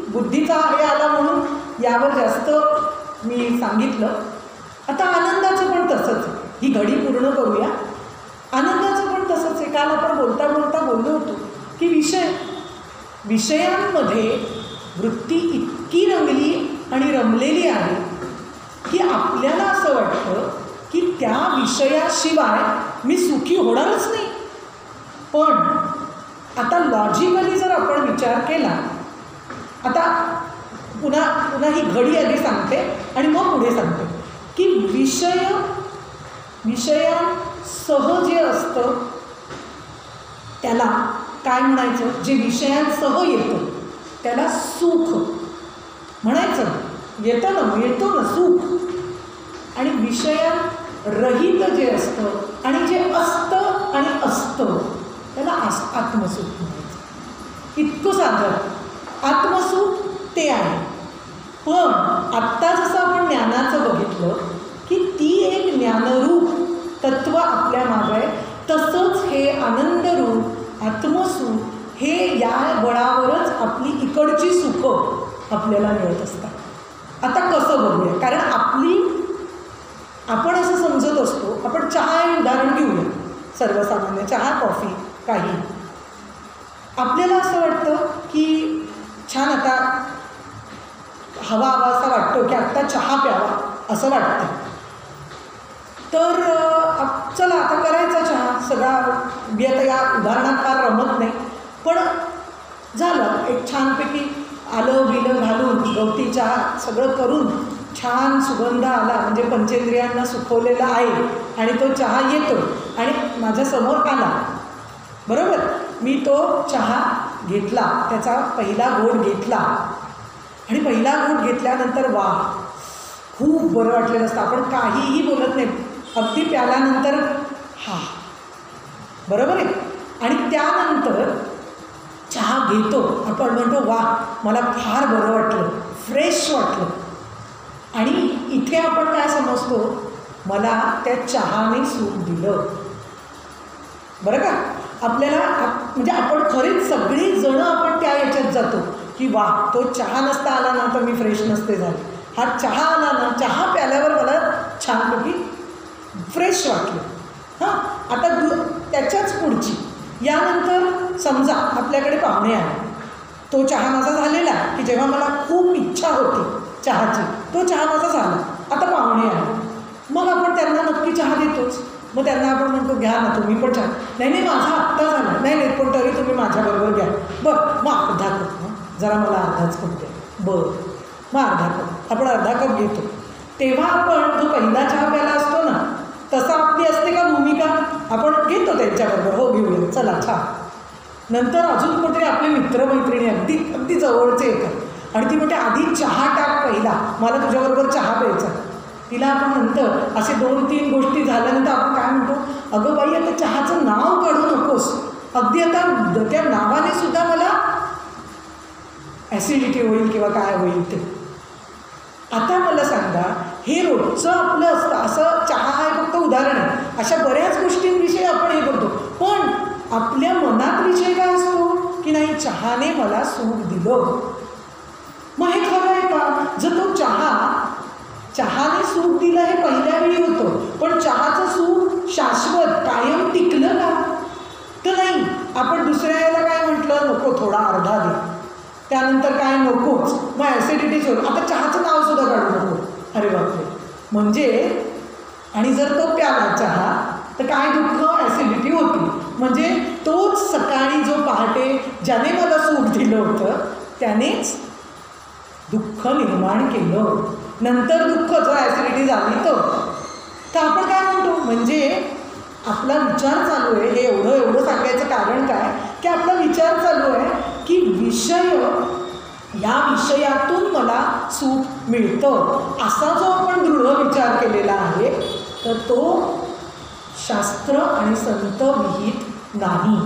Speaker 1: बुद्धीचा हे आला म्हणून यावर जास्त मी सांगितलं. आता आनंदाचं पण तसंच आहे. ही घडी पूर्ण करूया. आनंदाचं पण तसंच आहे. काल आपण बोलता बोललो होतो की विषयांमध्ये वृत्ती इतकी रंगली आणि रमलेली आहे की आपल्याला असं वाटतं की त्या विषयाशिवाय मी सुखी होणारच नाही. पण आता लॉजिकली जर आपण विचार केला, आता पुन्हा ही घडी आधी सांगते आणि मग पुढे सांगते की विषयांसह जे असतं त्याला काय म्हणायचं? जे विषयांसह येतं त्याला सुख म्हणायचं. येतं ना, मिळतो ना सुख. आणि विषयांरहित जे असतं आणि जे असतं आणि असतं त्याला आत्मसुख म्हणायचं. इतकं साधं आत्मसुख ते आहे. पण आत्ता जसं आपण ज्ञानाचं बघितलं की ती एक ज्ञानरूप तत्व आपल्या मागं आहे, तसंच हे आनंदरूप आत्मसुख हे या बळावरच आपली इकडची सुखं आपल्याला मिळत असतात. आता कसं बघूया? कारण आपण असं समजत असतो, आपण चहा हे उदाहरण घेऊया, सर्वसामान्य चहा कॉफी काही. आपल्याला असं वाटतं की छान आता हवासा वाटतो की आत्ता चहा प्यावा असं वाटतं. तर चला आता करायचा चहा. सगळा मी आता या उदाहरणात फार रमत नाही, पण झालं एक छानपैकी आलं बिलं घालून गवती चहा सगळं करून छान सुगंध आला, म्हणजे पंचेंद्रियांना सुखवलेला आहे आणि तो चहा येतो आणि माझ्यासमोर आला. बरोबर? मी तो चहा घेतला, त्याचा पहिला घोट घेतला आणि पहिला घोट घेतल्यानंतर वा खूप बरं वाटलेलं असतं. आपण काहीही बोलत नाही, अगदी प्याल्यानंतर हा बरोबर आहे. आणि त्यानंतर चहा घेतो, आपण म्हणतो वा मला फार बरं वाटलं, फ्रेश वाटलं. आणि इथे आपण काय समजतो, मला त्या चहाने सुख दिलं. बरं का? आपल्याला म्हणजे आपण खरेच सगळी जणं आपण त्या याच्यात जातो की वा, तो चहा नसता आला ना तर मी फ्रेश नसते झाले, हा चहा आला ना, चहा प्याल्यावर मला छानपैकी फ्रेश वाटलं. हां, आता त्याच्याच पुढची, यानंतर समजा आपल्याकडे पाहुणे आले, तो चहा माझा झालेला आहे की जेव्हा मला खूप इच्छा होती चहाची, तो चहा माझा झाला. आता पाहुणे आले, मग आपण त्यांना नक्की चहा देतोच. मग त्यांना आपण म्हणतो घ्या ना तुम्ही पण चहा. नाही नाही, माझा आत्ता झाला. नाही नाही, पण तरी तुम्ही माझ्याबरोबर घ्या. बरं, मग अर्धा कप, जरा मला अर्धाच कप द्या. बरं, मग अर्धा कप, आपण अर्धा कप घेतो. तेव्हा आपण जो पहिला चहा प्यायला असतो ना, तसा आपली असते का भूमिका, आपण घेतो त्यांच्याबरोबर, हो घेऊया, चला चहा. नंतर अजून कुठे आपले मित्रमैत्रिणी अगदी अगदी जवळचे येतात आणि ती म्हणते आधी चहा टाक पहिला, मला तुझ्याबरोबर चहा प्यायचा. तिला आपण नंतर असे 2-3 गोष्टी झाल्यानंतर आपण काय म्हणतो, अगं बाई आता चहाचं नाव काढू नकोस, अगदी आता त्या नावाने सुद्धा मला ॲसिडिटी होईल किंवा काय होईल ते. आता मला सांगा, हे रोजचं आपलं असतं, असं चहा आहे फक्त उदाहरण आहे, अशा बऱ्याच गोष्टींविषयी आपण हे करतो. पण आपल्या मनात विषय काय असतो की नाही, चहाने मला सुख दिलं. मग हे खरं आहे का? जर तो चहाने सुख दिलं हे पहिल्या वेळी होतं, पण चहाचं सुख शाश्वत कायम टिकलं का? तर नाही. आपण दुसऱ्या वेळेला काय म्हटलं, नको थोडा अर्धा दे, त्यानंतर काय नकोच, मग ॲसिडिटीच होईल, आता चहाचं नाव सुद्धा काढू नको. अरे बापरे. म्हणजे आणि जर तो प्याला चहा तर काय दुःख, ॲसिडिटी होती. म्हणजे तोच सकाळी जो पहाटे ज्याने मला सुख दिलं होतं त्यानेच दुःख निर्माण केलं. नंतर दुःख जर ॲसिडिटी झाली तर आपण काय म्हणतो, म्हणजे आपला विचार चालू आहे. हे एवढं सांगायचं कारण काय की आपला विचार चालू आहे की या विषयातून मला सुख मिळतं, असा जो आपण दृढ विचार केलेला आहे तर तो शास्त्र आणि संत विहित नाही.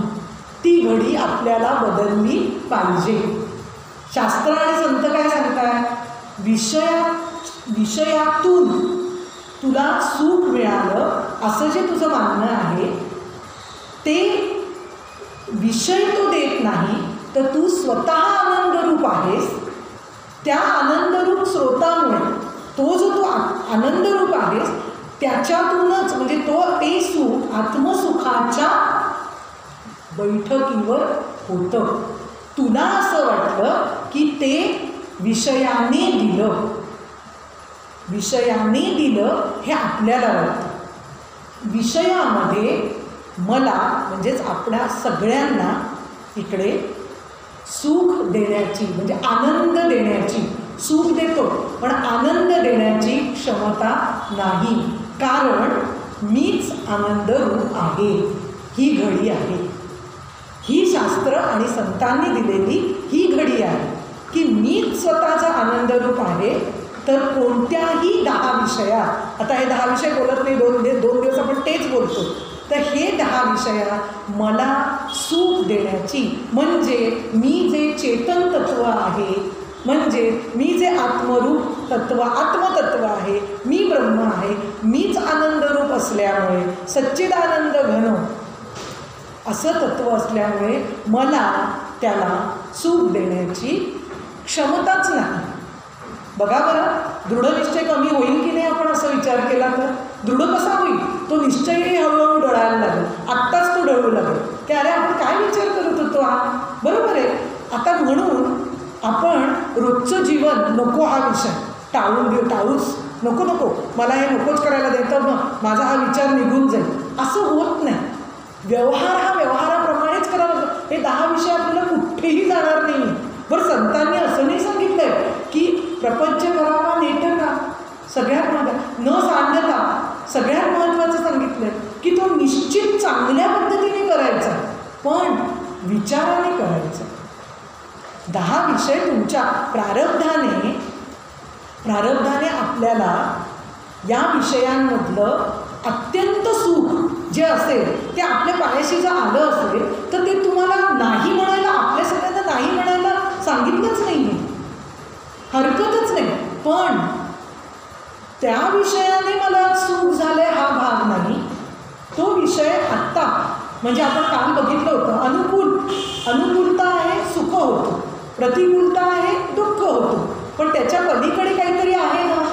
Speaker 1: ती घडी आपल्याला बदलली पाहिजे. शास्त्र आणि संत काय सांगताय, विषयातून तुला सुख मिळालं असं जे तुझं म्हणणं आहे ते विषय तो देत नाही, तर तू स्वतः आनंदरूप आहेस. त्या आनंदरूप स्रोतामुळे तो जो तू आनंदरूप आहेस त्याच्यातूनच, म्हणजे ते सुख आत्मसुखाच्या बैठकीवर होतं. तुला असं वाटलं की ते विषयाने दिलं हे आपल्याला वाटतं. विषयामध्ये मला म्हणजेच आपल्या सगळ्यांना इकडे सुख देण्याची, म्हणजे आनंद देण्याची, सुख देतो पण आनंद देण्याची क्षमता नाही, कारण मीच आनंदरूप आहे. ही घडी आहे, ही शास्त्र आणि संतांनी दिलेली ही घडी आहे की मीच स्वतःचा आनंदरूप आहे. तर कोणत्याही 10 विषयात, आता हे 10 विषय बोलत नाही, 2 दिवस आपण तेच बोलतो, तर हे 10 विषयात मला सुख देण्याची, म्हणजे मी जे चेतन तत्व आहे, म्हणजे मी जे आत्मरूप तत्व, आत्मतत्व आहे, मी ब्रह्म आहे, मीच आनंदरूप असल्यामुळे, सच्चिदानंद घन असं तत्व असल्यामुळे मला त्याला सुख देण्याची क्षमताच नाही. बघा बरं, दृढनिश्चय कमी होईल की नाही आपण असं विचार केला तर? दृढ कसा होईल? तो निश्चयही हळूहळू डळायला लागेल. आत्ताच तो डळू लागेल की अरे आपण काय विचार करत होतो हा, बरोबर आहे. आता म्हणून आपण रोजचं जीवन नको हा विषय टाळूच नको मला हे नकोच करायला देतं, मग माझा हा विचार निघून जाईल, असं होत नाही. व्यवहार हा व्यवहाराप्रमाणेच करावा लागतो. हे 10 विषय आपल्याला कुठेही जाणार नाही. बरं, संतांनी असं नाही सांगितलं आहे की प्रपंच करावा नेटका, सगळ्यात महत्त्वाचं न सांडता, सगळ्यात महत्त्वाचं सांगितलं आहे की तो निश्चित चांगल्या पद्धतीने करायचा, पण विचाराने करायचा. 10 विषय तुमच्या प्रारब्धाने आपल्याला या विषयांमधलं अत्यंत सुख जे असेल ते आपल्या पायाशी जर आलं असेल तर ते तुम्हाला नाही म्हणायला, आपल्या सगळ्यांना नाही म्हणायला सांगितलंच नाही आहे, हरकतच नाही. पण त्या विषयाने मला सुख झाले हा भाग नाही. तो विषय आत्ता, म्हणजे आपण काल बघितलं होतं, अनुकूलता आहे, सुख होतं. प्रतिकूलता आहे, दुःख होतं, पण त्याच्या पलीकडे काहीतरी आहे ना.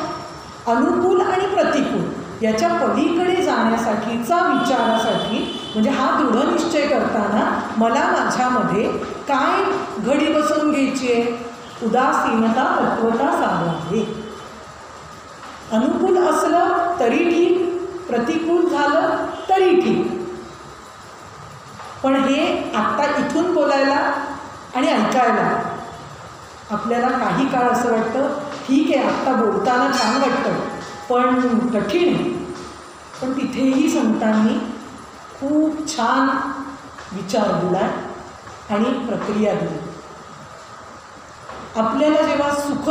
Speaker 1: अनुकूल आणि प्रतिकूल याच्या पलीकडे जाण्यासाठीचा विचारासाठी म्हणजे हा दृढनिश्चय करताना मला माझ्यामध्ये काय घडी बसवून घ्यायची आहे. उदासीनता तत्वता साधावे. अनुकूल असलं तरी ठीक, प्रतिकूल झालं तरी ठीक. पण हे आत्ता इथून बोलायला आणि ऐकायला आपल्याला काही काळ असं वाटतं ठीक आहे, आत्ता बोलताना छान वाटतं पण कठीण आहे. पण तिथेही संतांनी खूप छान विचार दिला आणि प्रक्रिया दिली. आपल्याला जेव्हा सुख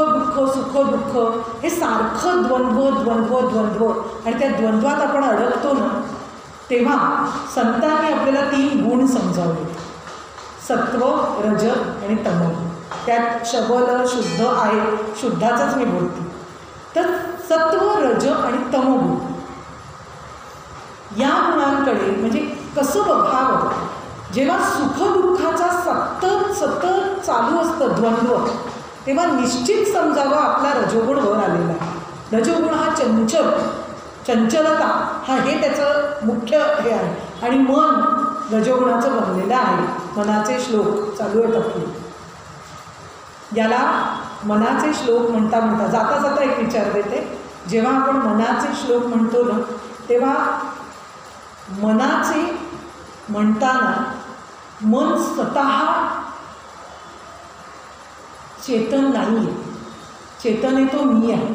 Speaker 1: दुःख हे सारखं द्वंद्व आणि त्या द्वंद्वात आपण अडकतो ना, तेव्हा संतांनी आपल्याला 3 गुण समजावले. सत्व, रज आणि तमो. त्यात शबल शुद्ध आहे, शुद्धाचंच मी बोलते. तर सत्व, रज आणि तमोगुण या गुणांकडे म्हणजे कसं बघावं. जेव्हा सुखदुःखाचा सतत चालू असतं द्वंद्व, तेव्हा निश्चित समजावं आपला रजोगुण वर आलेला आहे. रजोगुण हा चंचलता हा हे त्याचं मुख्य हे आहे. आणि मन रजोगुणाचं बनलेलं आहे. मनाचे श्लोक चालू आहेत आपले. याला मनाचे श्लोक म्हणता जाता जाता एक विचार देते. जेव्हा आपण मनाचे श्लोक म्हणतो ना, तेव्हा मनाचे म्हणताना मन स्वतः चेतन नाही आहे. चेतन आहे तो मी आहे,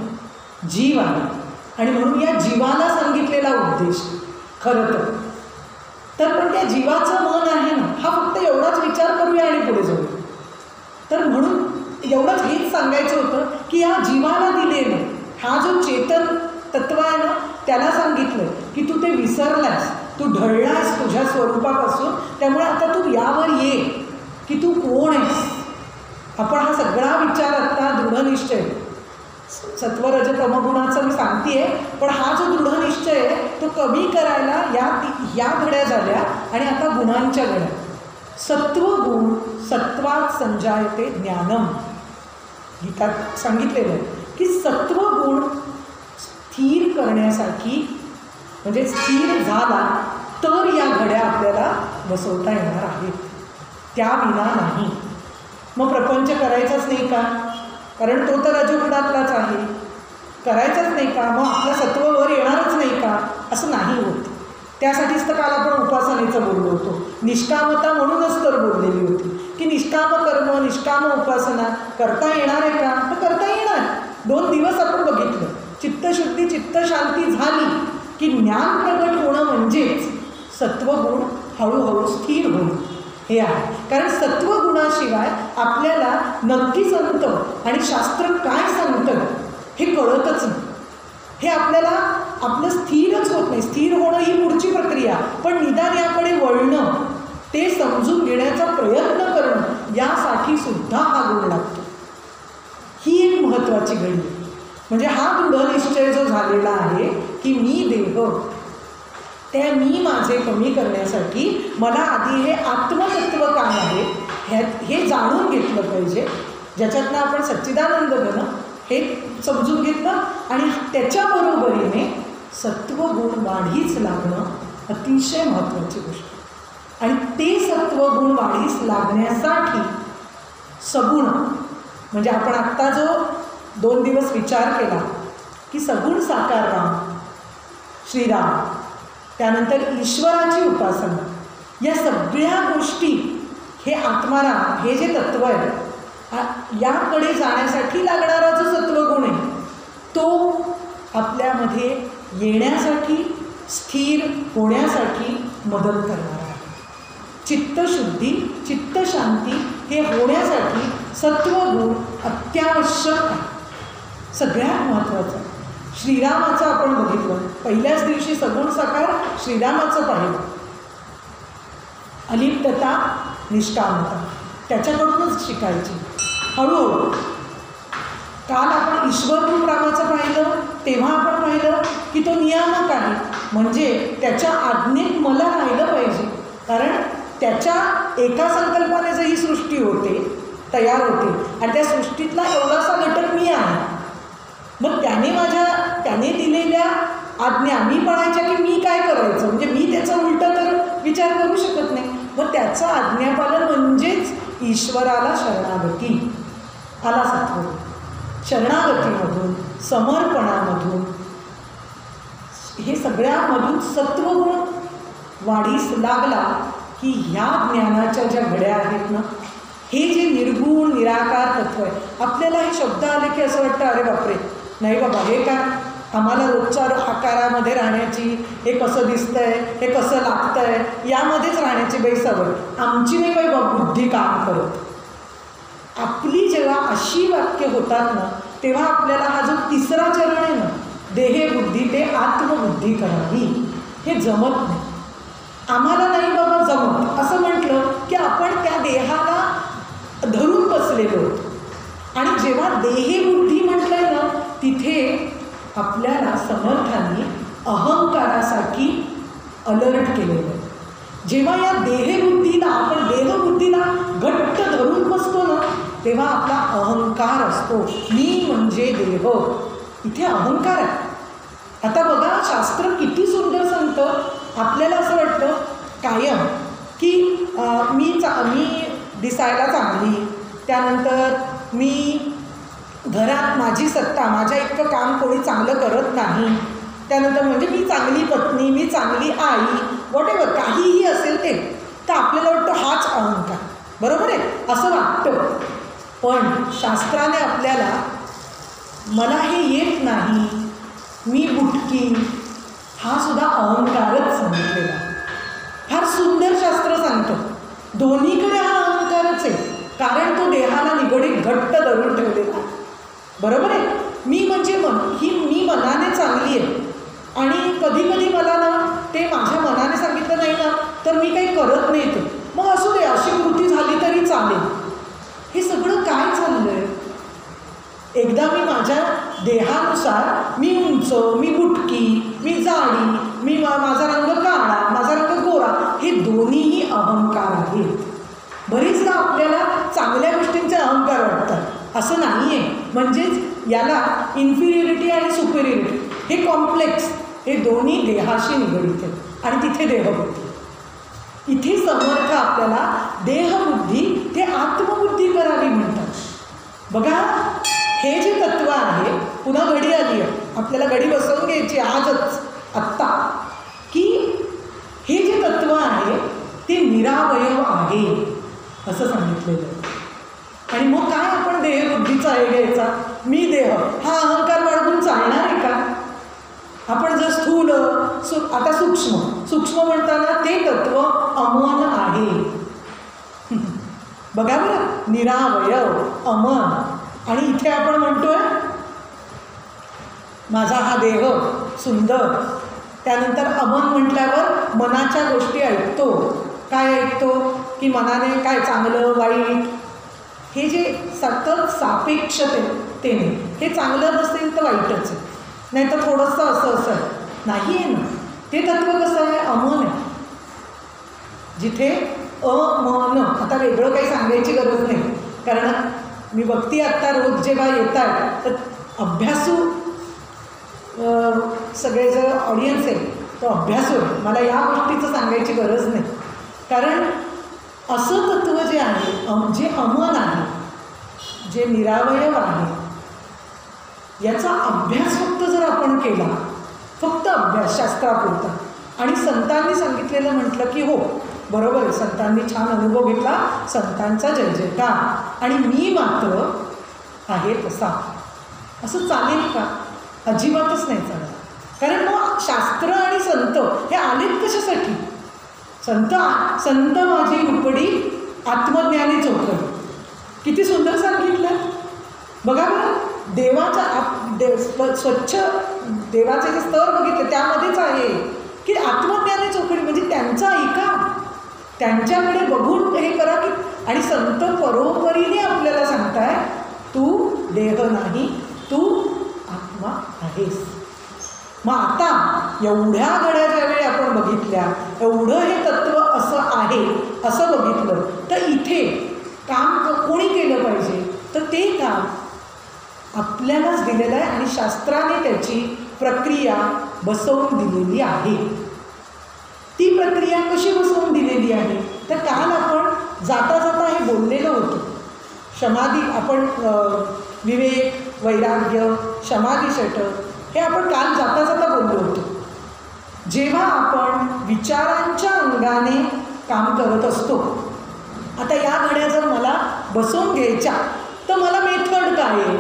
Speaker 1: जीव आहे. आणि म्हणून या जीवाला सांगितलेला उद्देश खरं तर पण त्या जीवाचं मन आहे ना, हा फक्त एवढाच विचार करूया आणि पुढे जाऊया. तर म्हणून एवढंच हेच सांगायचं होतं की या जीवाला दिलेलं हा जो चेतन तत्व आहे ना, त्याला सांगितलं की तू ते विसरलास, तू ढळलास तुझ्या स्वरूपापासून. त्यामुळे आता तू यावर ये की तू कोण आहेस. आपण हा सगळा विचार आत्ता दृढनिश्चय सत्वरज तमगुणाचं मी सांगते आहे, पण हा जो दृढनिश्चय आहे तो कमी करायला या घड्या झाल्या. आणि आता गुणांच्या घड्या. सत्वगुण सत्वात संजायते ज्ञानम. गीतात सांगितलेलं आहे की सत्वगुण स्थिर करण्यासाठी म्हणजे स्थिर झाला तर या घड्या आपल्याला बसवता येणार आहेत, त्या विना नाही. मग प्रपंच करायचाच नाही का, कारण तो तर रजोगुणातलाच आहे, करायचंच नाही का, मग आपलं सत्व वर येणारच नाही का, असं नाही होत. त्यासाठीच तर काल आपण उपासनेचं बोललो होतो. निष्कामता म्हणूनच तर बोललेली होती की निष्काम कर्म निष्काम उपासना करता येणार आहे का, तर करता येणार. 2 दिवस आपण बघितलं. चित्तशुद्धी चित्तशांती झाली की ज्ञान प्रगट होणं म्हणजेच सत्वगुण हळूहळू स्थिर होणं हे आहे. कारण सत्वगुणाशिवाय आपल्याला नक्की संत आणि शास्त्र काय सांगतं हे कळतच नाही. हे आपल्याला आपलं स्थिरच होत नाही. स्थिर होणं ही पुढची प्रक्रिया, पण निदान याकडे वळणं, ते समजून घेण्याचा प्रयत्न करणं, यासाठी सुद्धा हा गुण लागतो. ही एक महत्त्वाची घडी आहे. म्हणजे हा दृढनिश्चय जो झालेला आहे की मी देह, त्या मी माझे कमी करण्यासाठी मला आधी हे आत्मतत्व काय आहे हे जाणून घेतलं पाहिजे. ज्याच्यातनं आपण सच्चिदानंद घन हे समजून घेतलं आणि त्याच्याबरोबरीने सत्वगुण वाढीच लागणं अतिशय महत्त्वाची गोष्ट. आणि ते सत्वगुण वाढीस लागण्यासाठी सगुण म्हणजे आपण आत्ता जो 2 दिवस विचार केला की सगुण साकार राम श्रीराम, त्यानंतर ईश्वराची उपासना, या सगळ्या गोष्टी हे आत्माराम हे जे तत्व आहे याकडे जाण्यासाठी लागणारा जो सत्वगुण आहे तो आपल्यामध्ये येण्यासाठी स्थिर होण्यासाठी मदत करणार आहे. चित्तशुद्धी चित्तशांती हे होण्यासाठी सत्वगुण अत्यावश्यक आहे. सगळ्यात महत्त्वाचं श्रीरामाचं आपण बघितलं. पहिल्याच दिवशी सगुण साकार श्रीरामाचं पाहिलं. अलिप्तता निष्कामता त्याच्याकडूनच शिकायची हळूहळू. काल आपण ईश्वररूप रामाचं पाहिलं, तेव्हा आपण पाहिलं की तो नियामक आहे, म्हणजे त्याच्या आज्ञेत मला राहिलं पाहिजे. कारण त्याच्या एका संकल्पाने जर ही सृष्टी होते तयार होते आणि त्या सृष्टीतला एवढासा घटक मी आहे. मग त्याने दिलेल्या आज्ञा मी पाळायच्या की मी काय करायचं, म्हणजे मी त्याचं उलटं तर विचार करू शकत नाही. मग त्याचं आज्ञापालन म्हणजेच ईश्वराला शरणागती. आला सत्व. शरणागतीमधून, समर्पणामधून, हे सगळ्यामधून सत्वगुण वाढीस लागला की ह्या ज्ञानाच्या ज्या घड्या आहेत ना, हे जे निर्गुण निराकार तत्व आहे, आपल्याला हे शब्द आले की असं वाटतं अरे बापरे, नाही बाबा हे काय, आम्हाला रोजच्या आकारामध्ये राहण्याची, हे कसं दिसतंय, हे कसं लागतंय, यामध्येच राहण्याची बाई सवय, आमची नाही बाई बुद्धी काम करत. आपली जेव्हा अशी वाक्य होतात ना, तेव्हा आपल्याला हा जो तिसरा चरण आहे ना, देहे बुद्धी ते आत्मबुद्धी करावी, हे जमत नाही. आम्हाला नाही बाबा जमत असं म्हटलं की आपण त्या देहाला धरून बसलेलो. आणि जेव्हा देहे बुद्धी म्हटलंय ना, तिथे आपल्याला समर्थांनी अहंकारासाठी अलर्ट केलेलं आहे. जेव्हा या देहबुद्धीला, आपण देहबुद्धीला घट्ट धरून बसतो ना, तेव्हा आपला अहंकार असतो. मी म्हणजे देह, इथे अहंकार आहे. आता बघा, शास्त्र किती सुंदर सांगतं. आपल्याला असं वाटतं कायम की मी दिसायला चांगली, त्यानंतर मी घरात माझी सत्ता, माझ्या इतकं काम कोणी चांगलं करत नाही, त्यानंतर म्हणजे मी चांगली पत्नी, मी चांगली आई, व्हॉटेवर काहीही असेल ते, तर आपल्याला वाटतं हाच अहंकार, बरोबर आहे, असं वाटतं. पण शास्त्राने आपल्याला मला हे येत नाही, मी बुटकी, हा सुद्धा अहंकारच सांगितलेला. फार सुंदर शास्त्र सांगतं. दोन्हीकडे हा अहंकारच आहे, कारण तो देहाला निगडीत घट्ट धरून ठेवलेला आहे, बरोबर आहे. मी म्हणजे मी मनाने चांगली आहे आणि कधी कधी मला ना ते माझ्या मनाने सांगितलं नाही ना तर मी काही करत नाही, ते मग असू दे, अशी कृती झाली तरी चालेल. हे सगळं काय चाललं आहे? एकदा मी माझ्या देहानुसार मी उंच, मी बुटकी, मी जाडी, माझा रंग काळा, माझा रंग गोरा, हे दोन्हीही अहंकार आहेत. बरेचदा आपल्याला चांगल्या गोष्टींचे अहंकार वाटतात, असं नाही आहे. म्हणजेच याला इन्फिरियरिटी आणि सुपेरियरिटी, हे कॉम्प्लेक्स, हे दोन्ही देहाशी निगडीत आहेत आणि तिथे देहबुद्धी. इथे समर्थ आपल्याला देहबुद्धी ते आत्मबुद्धी करावी म्हणतात. बघा, हे जे तत्व आहे, पुन्हा घडी आली आहे, आपल्याला घडी बसवून घ्यायची आजच, आत्ता, की हे जे तत्व आहे ते निरावयव आहे असं सांगितलेलं आहे. आणि मग काय आपण देहबुद्धीचा हे घ्यायचा, मी देह, हा अहंकार बाळगून चालणार आहे का? आपण जर स्थूल, आता सूक्ष्म म्हणताना ते तत्व अमन आहे. बघा बरं, निरावयव, अमन. आणि इथे आपण म्हणतोय माझा हा देह सुंदर, त्यानंतर अमन म्हटल्यावर मनाच्या गोष्टी ऐकतो. काय ऐकतो की मनाने काय चांगलं वाईट, हे जे सतत सापेक्षतेने, हे चांगलं नसेल तर वाईटच आहे, नाही तर थोडंसं असं नाही आहे ना. ते तत्व कसं आहे? अमन आहे. जिथे अमन, आता वेगळं काही सांगायची गरज नाही, कारण मी बघते आत्ता रोज जेव्हा येत आहे तर अभ्यासू सगळे जो ऑडियन्स आहे तो अभ्यासू आहे. मला या गोष्टीचं सांगायची गरज नाही, कारण असं तत्व जे आहे, जे अमन आहे, जे निरावयव आहे, याचा अभ्यास फक्त जर आपण केला, फक्त अभ्यास शास्त्रापुरता, आणि संतांनी सांगितलेलं म्हटलं की हो बरोबर आहे, संतांनी छान अनुभव घेतला, संतांचा जय जयकार, आणि मी मात्र आहे तसा, असं चालेल का? अजिबातच नाही चालणार. कारण मग शास्त्र आणि संत हे आलेत कशासाठी? संत माझी उपडी आत्मज्ञानी चौकडी, किती सुंदर सांगितलं. बघा बरं, देवाचा स्वच्छ देवाचे जे स्तर बघितले त्यामध्येच आहे की आत्मज्ञानी चौकडी, म्हणजे त्यांचा ऐका, त्यांच्याकडे बघून हे करा की. आणि संत परोपरीने आपल्याला सांगताय, तू देह नाही, तू आत्मा आहेस. मग आता एवढ्या घड्या ज्यावेळी आपण बघितल्या, एवढं हे तत्व असं आहे असं बघितलं, तर इथे काम कोणी केलं पाहिजे, तर ते काम आपल्यालाच दिलेलं आहे आणि शास्त्राने त्याची प्रक्रिया बसवून दिलेली आहे. ती प्रक्रिया कशी बसवून दिलेली आहे, तर काल आपण जाता जाता हे बोललेलं होतं. समाधी आपण विवेक, वैराग्य, समाधीषटक हे आपण काल जाता जाता बोललो होतो. जेव्हा आपण विचारांच्या अंगाने काम करत असतो, आता या घड्या जर मला बसवून घ्यायच्या तर मला मेथड काय आहे,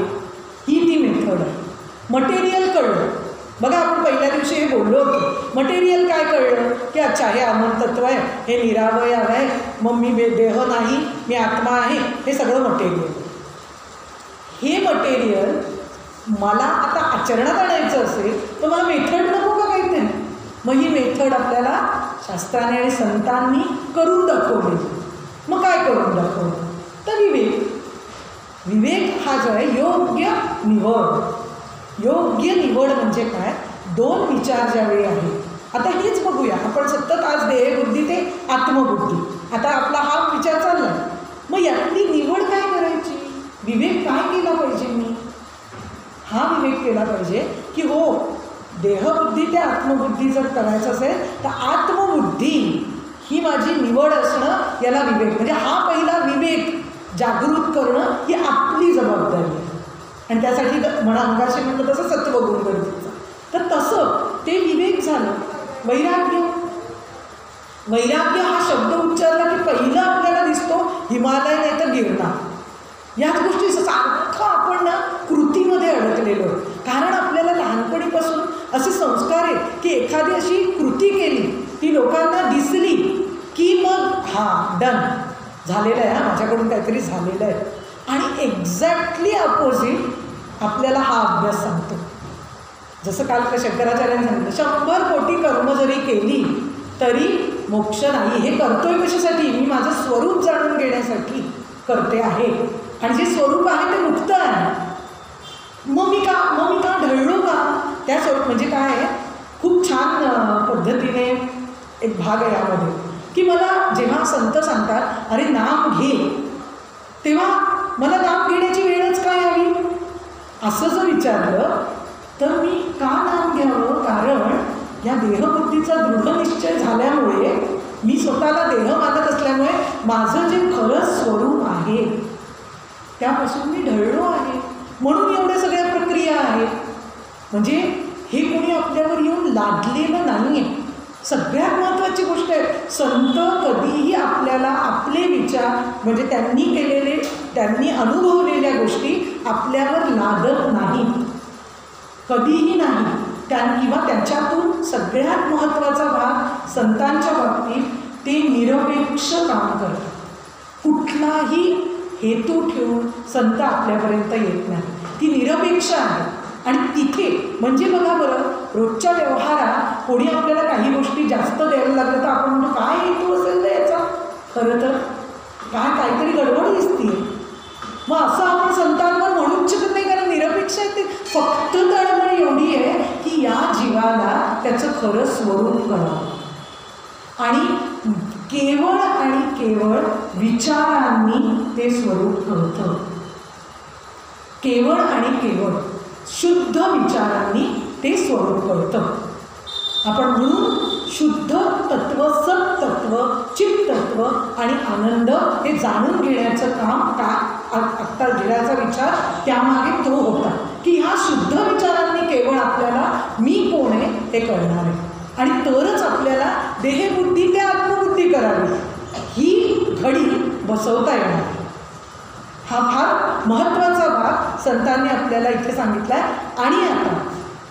Speaker 1: ही ती मेथड आहे. मटेरियल कळलं. बघा आपण पहिल्या दिवशी हे बोललो होतो. मटेरियल काय कळलं की अच्छा हे अमरतत्व आहे, हे निरावय आहे, मग मी देह नाही, मी आत्मा आहे, हे सगळं मटेरियल. हे मटेरियल मला आता आचरणात आणायचं असेल तर मला मेथड नको का काहीतरी. मग ही मेथड आपल्याला शास्त्राने आणि संतांनी करून दाखवली. मग काय करून दाखवलं, तर विवेक. विवेक हा जो आहे योग्य निवड. योग्य निवड म्हणजे काय, दोन विचार ज्यावेळी आहेत. आता हेच बघूया आपण सतत आज देहबुद्धी ते आत्मबुद्धी, आता आपला हा विचार चालला. मग यातली निवड काय करायची, विवेक काय केला पाहिजे. मी हा विवेक केला पाहिजे की हो देहबुद्धी ते आत्मबुद्धी जर करायचं असेल तर आत्मबुद्धी ही माझी निवड असणं, याला विवेक म्हणजे हा पहिला विवेक जागृत करणं ही आपली जबाबदारी आहे. आणि त्यासाठी मगाशी म्हटलं तसं सत्वगुण गरजेचं. तर तसं ते विवेक झालं. वैराग्य. वैराग्य हा शब्द उच्चारला की पहिलं आपल्याला दिसतो हिमालय नाही तर गिरनार. याच गोष्टी सारखं आपण ना कृतीमध्ये अडकलेलो. कारण आपल्याला लहानपणीपासून असे संस्कार आहेत की एखादी अशी कृती केली ती लोकांना दिसली की मग हां डन झालेलं आहे, माझ्याकडून काहीतरी झालेलं आहे. आणि एक्झॅक्टली अपोजिट आपल्याला हा अभ्यास सांगतो. जसं काल शंकराचार्यांनी सांगितलं 100 कोटी कर्म जरी केली तरी मोक्ष नाही. हे करतोय कशासाठी, मी माझं स्वरूप जाणून घेण्यासाठी करते आहे. आणि जे स्वरूप आहे ते मुक्त आहे. मग मी का ढळलो का त्या स्वरूप. म्हणजे काय आहे, खूप छान पद्धतीने एक भाग आहे यामध्ये की मला जेव्हा संत सांगतात अरे नाम घे, तेव्हा मला नाम घेण्याची वेळच काय यावी असं जर विचारलं तर मी का नाम घ्यावं. कारण या देहबुद्धीचा दृढ निश्चय झाल्यामुळे मी स्वतःला देह मानत असल्यामुळे माझं जे खरं स्वरूप आहे त्यापासून मी ढळलो आहे. म्हणून एवढ्या सगळ्या प्रक्रिया आहेत. म्हणजे हे कोणी आपल्यावर येऊन लादलेलं नाही आहे. सगळ्यात महत्त्वाची गोष्ट आहे, संत कधीही आपल्याला आपले विचार म्हणजे त्यांनी केलेले, त्यांनी अनुभवलेल्या गोष्टी आपल्यावर लादत नाहीत, कधीही नाही. किंवा त्याच्यातून सगळ्यात महत्त्वाचा भाग संतांच्या बाबतीत ते निरपेक्ष काम करतात. कुठलाही हेतू ठेवून संत आपल्यापर्यंत येत नाही. ती निरपेक्ष आहे. आणि तिथे म्हणजे बघा बरं, रोजच्या व्यवहारात कोणी आपल्याला काही गोष्टी जास्त द्यायला लागलं तर आपण म्हणतो काय हेतू असेल तर याचा, खरं तर काहीतरी गडबड दिसते. मग असं आपण संतांवर म्हणूच शकत नाही, कारण निरपेक्ष आहे ते. फक्त तळमळ एवढी आहे की या जीवाला त्याचं खरं स्वरूप कळावं. आणि केवळ आणि केवळ विचारांनी ते स्वरूप कळतं. केवळ आणि केवळ शुद्ध विचारांनी ते स्वरूप कळतं. आपण म्हणून शुद्ध तत्व, सत्तत्व, चित्तत्व आणि आनंद हे जाणून घेण्याचं काम आत्ता घेण्याचा विचार त्यामागे तो होता की ह्या शुद्ध विचारांनी केवळ आपल्याला मी कोण आहे हे कळणार आहे. आणि तरच आपल्याला देहबुद्धी ते आत्मबुद्धी करावी ही घडी बसवता येणार. हा फार महत्त्वाचा भाग संतांनी आपल्याला इथे सांगितला आहे. आणि आता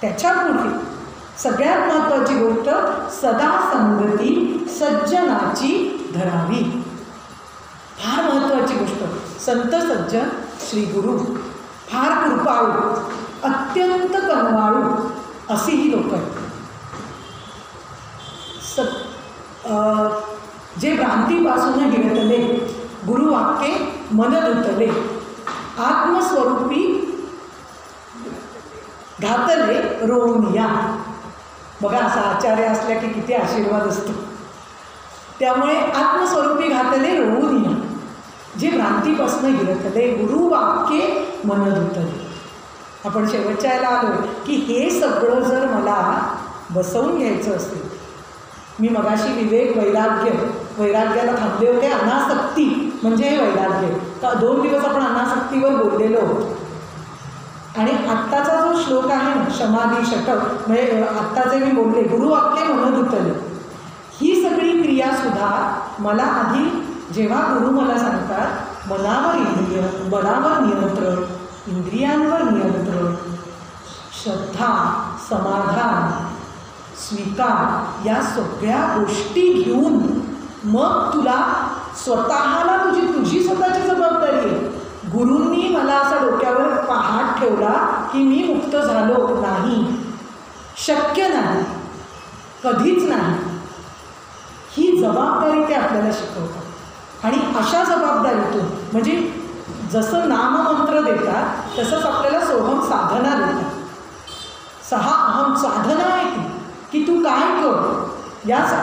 Speaker 1: त्याच्या पुढे सगळ्यात महत्त्वाची गोष्ट, सदा संगती सज्जनाची धरावी. फार महत्त्वाची गोष्ट. संत सज्जन श्री गुरु फार कृपाळू, अत्यंत कनवाळू अशी ही लोक आहेत. जे भ्रांतीपासून हिरतले, गुरुवाक्ये मन धुतले, आत्मस्वरूपी घातले रोवनिया. बघा असा आचार्य असल्या की किती आशीर्वाद असतो. त्यामुळे आत्मस्वरूपी घातले रोवनिया. जे भ्रांतीपासून हिरकले, गुरुवाक्ये मन धुतले. आपण शेवटच्या याला आलो की हे सगळं जर मला बसवून घ्यायचं असेल, मी मगाशी विवेक, वैराग्याला थांबले होते. अनासक्ती म्हणजे हे वैराग्य. 2 दिवस आपण अनासक्तीवर बोललेलो होतो. आणि आत्ताचा जो श्लोक आहे ना, समाधी षटक, म्हणजे आत्ता जे मी बोलले, गुरुवाक्ये मन धुतले, ही सगळी क्रियासुद्धा मला आधी जेव्हा गुरु मला सांगतात मनावर नियंत्रण, इंद्रियांवर नियंत्रण, श्रद्धा, समाधान, स्वीकार, या सगळ्या गोष्टी घेऊन मग तुला स्वतःला तुझी स्वतःची जबाबदारी आहे. गुरूंनी मला असा डोक्यावर हात ठेवला की मी मुक्त झालो नाही, शक्य नाही, कधीच नाही. ही जबाबदारी ते आपल्याला शिकवतात. आणि अशा जबाबदारीतून म्हणजे जसं नाममंत्र देतात तसंच आपल्याला सोहम साधना देतात. 6 अहम साधना आहे की तू काय कर.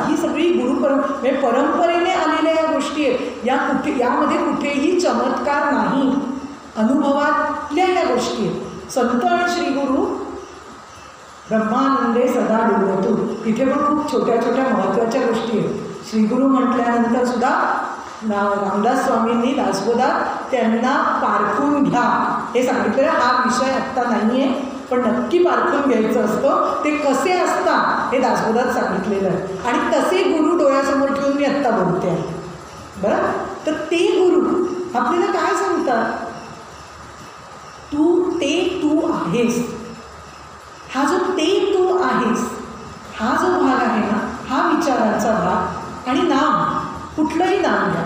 Speaker 1: ही सगळी म्हणजे परंपरेने आलेल्या या गोष्टी आहेत. यामध्ये कुठेही चमत्कार नाही, अनुभवातल्या या गोष्टी आहेत. संत आणि श्रीगुरू ब्रह्मानंदे सदा डोलतू, तिथे पण खूप छोट्या छोट्या महत्त्वाच्या गोष्टी आहेत. श्रीगुरू म्हटल्यानंतर सुद्धा रामदास स्वामींनी दासबोधात त्यांना पारखून घ्या हे सांगितलेलं. हा विषय आत्ता नाही आहे, पण नक्की पारखून घ्यायचं असतं. ते कसे असतात हे दासबोधात सांगितलेलं आहे. आणि तसे गुरु डोळ्यासमोर ठेवून मी आत्ता बोलते आहे. बरं, तर ते गुरु आपल्याला काय सांगतात, तू आहेस. हा जो तू आहेस हा जो भाग आहे ना, हा विचारांचा भाग. आणि नाम, कुठलंही नाम घ्या,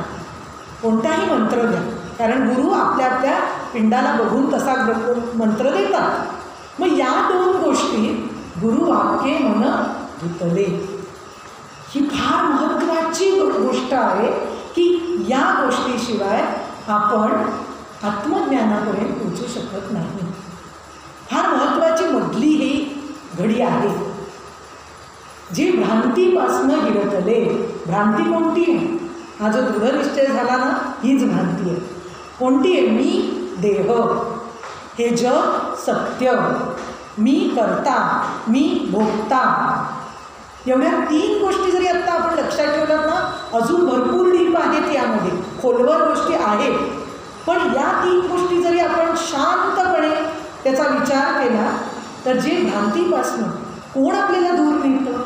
Speaker 1: कोणताही मंत्र घ्या, कारण गुरु आपल्या पिंडाला बघून तसा मंत्र देतात. मग या 2 गोष्टी गुरुवाक्ये मन धुतले, ही फार महत्त्वाची गोष्ट आहे की या गोष्टीशिवाय आपण आत्मज्ञानापर्यंत पोचू शकत नाही. फार महत्त्वाची मधली ही घडी आहे. जी भ्रांतीपासनं हिरकले. भ्रांती कोणती आहे? हा जो दृढनिश्चय झाला ना, हीच भ्रांती आहे. कोणती आहे? मी देह, हे जग सत्य, मी करता, मी भोगता. एवढ्या 3 गोष्टी जरी आत्ता आपण लक्षात ठेवल्यात ना, अजून भरपूर डीप आहेत यामध्ये, खोलवर गोष्टी आहेत. पण या 3 गोष्टी जरी आपण शांतपणे त्याचा विचार केला तर जे भ्रांतीपासनं कोण आपल्याला दूर नेतं,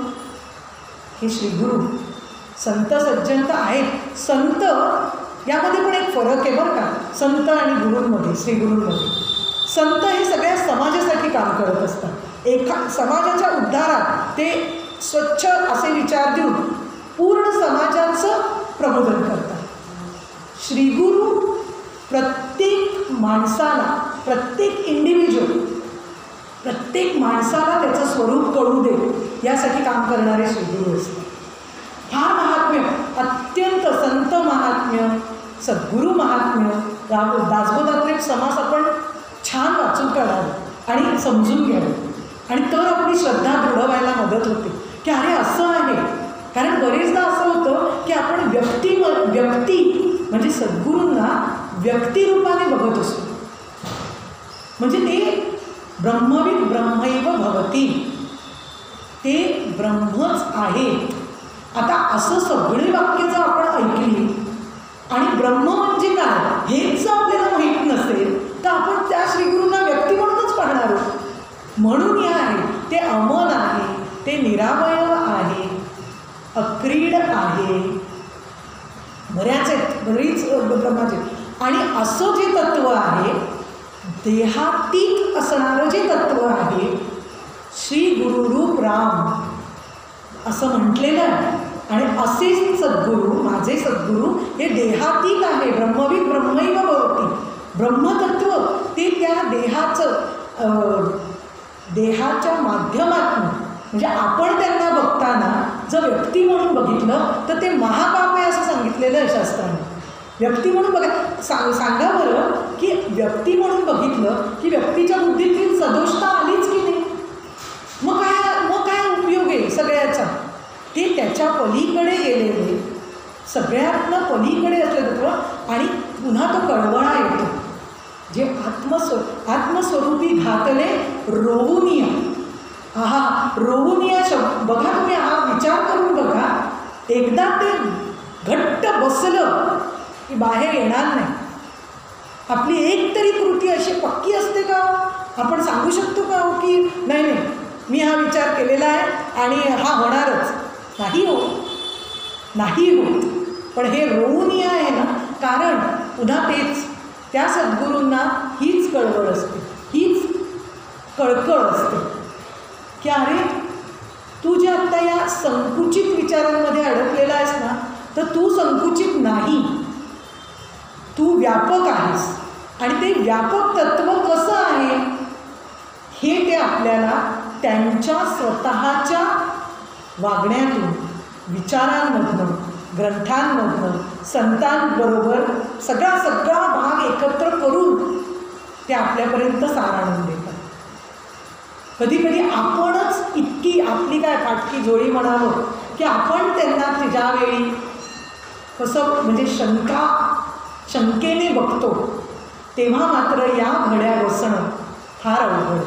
Speaker 1: हे श्रीगुरू. संत सज्जन तर आहेत. संत यामध्ये पण एक फरक आहे बरं का, संत आणि गुरूंमध्ये, श्रीगुरूंमध्ये. संत हे सगळ्या समाजासाठी काम करत असतात. समाजाच्या उद्धारात ते स्वच्छ असे विचार देऊन पूर्ण समाजाचं प्रबोधन करतात. श्रीगुरू प्रत्येक माणसाला, प्रत्येक इंडिव्हिज्युअल, प्रत्येक माणसाला त्याचं स्वरूप कळू दे यासाठी काम करणारे श्रीगुरू असतात. फार महात्म्य, अत्यंत संत महात्म्य, सद्गुरू महात्म्य, दासबोधातले समास आपण छान वाचून काढावे आणि समजून घ्यावे. आणि तर आपली श्रद्धा दृढ व्हायला मदत होते की अरे असं आहे. कारण बरेचदा असं होतं की आपण व्यक्ती म्हणजे सद्गुरूंना व्यक्तिरूपाने बघत असतो. म्हणजे ते ब्रह्मविद ब्रह्मैव भवती, ते ब्रह्मच आहे. आता असं सगळे वाक्य जर आपण ऐकली आणि ब्रह्म म्हणजे काय हेच जर आपल्याला माहीत नसेल तर आपण त्या श्रीगुरूंना व्यक्ती म्हणूनच पाहणार आहोत. म्हणून हे आहे ते अमन आहे, ते निरावयव आहे, अक्रीड आहे, बरीच ब्रह्माचे. आणि असं जे तत्व आहे, देहातीत असणारं जे तत्व आहे, श्री गुरुरूप राम असं म्हटलेलं आहे. आणि असेच सद्गुरू, माझे सद्गुरू हे देहातीत आहे. ब्रह्मविद ब्रह्मैव भवती, ब्रह्मतत्व ते त्या देहाच्या माध्यमातून, म्हणजे आपण त्यांना बघताना जर व्यक्ती म्हणून बघितलं तर ते महापाप आहे असं सांगितलेलं आहे शास्त्राने. व्यक्ती म्हणून सांगा बरं की व्यक्ती म्हणून बघितलं की व्यक्तीच्या बुद्धीतील सदोषता आलीच की नाही. मग काय उपयोग आहे सगळ्याचा. ते त्याच्या पलीकडे गेलेले सगळ्यातनं पलीकडे असलं तत्व आणि पुन्हा तो कळवळा येतो, जे आत्मस्वरूपी घातले रोहुनिया. आहा, रोहुनिया शब्द बघा तुम्ही, हा विचार करून बघा. एकदा ते घट्ट बसलं की बाहेर येणार नाही. आपली एक तरी कृती अशी पक्की असते का? आपण सांगू शकतो का की नाही नाही मी हा विचार केलेला आहे आणि हा होणारच? नाही हो, नाही होत. पण हे रोहुनिया आहे ना, कारण पुन्हा तेच त्या सद्गुरूंना हीच कळवळ असते, हीच कळकळ असते की अरे तू जे आत्ता या संकुचित विचारांमध्ये अडकलेला आहेस ना, तर तू संकुचित नाही, तू व्यापक आहेस. आणि ते व्यापक तत्व कसं आहे हे ते आपल्याला त्यांच्या स्वतःच्या वागण्यातून, विचारांमधनं, ग्रंथांमधनं, संतांबरोबर सगळा भाग एकत्र करून ते आपल्यापर्यंत सार आणून देतात. कधी कधी आपणच इतकी आपली काय फाटकी झोळी म्हणावं की आपण त्यांना ज्यावेळी कसं म्हणजे शंकेने बघतो, तेव्हा मात्र या घड्या बसणं फार अवघड,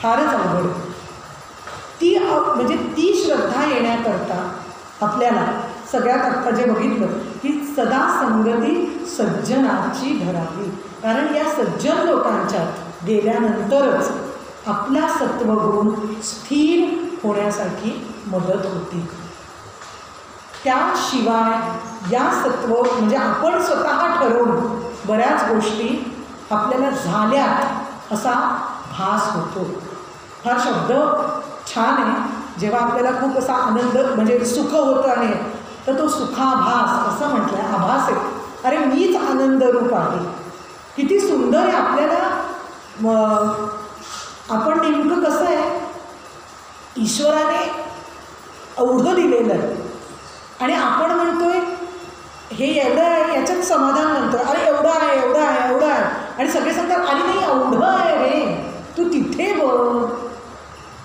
Speaker 1: फारच अवघड. म्हणजे ती श्रद्धा येण्याकरता आपल्याला सगळ्यात आत्ता जे बघितलं की सदा संगती सज्जनाची धरावी. कारण या सज्जन लोकांच्यात गेल्यानंतरच आपला सत्वगुण स्थिर होण्यासाठी मदत होती. त्याशिवाय या सत्व म्हणजे आपण स्वतः ठरवून बऱ्याच गोष्टी आपल्याला झाल्यात असा भास होतो. हा शब्द छान आहे. जेव्हा आपल्याला खूप असा आनंद म्हणजे सुख होतं आहे तर तो सुखाभास असं म्हटलं आहे, आभास आहे. अरे मीच आनंदरूप आहे, किती सुंदर आहे. आपल्याला आपण नेमकं कसं आहे, ईश्वराने एवढं दिलेलं आहे आणि आपण म्हणतोय हे एवढं आहे, याच्यात समाधान म्हणतो. अरे एवढं आहे, एवढं आहे, एवढं आहे. आणि सगळे सांगतात अरे नाही एवढं आहे रे, तू तिथे बघ.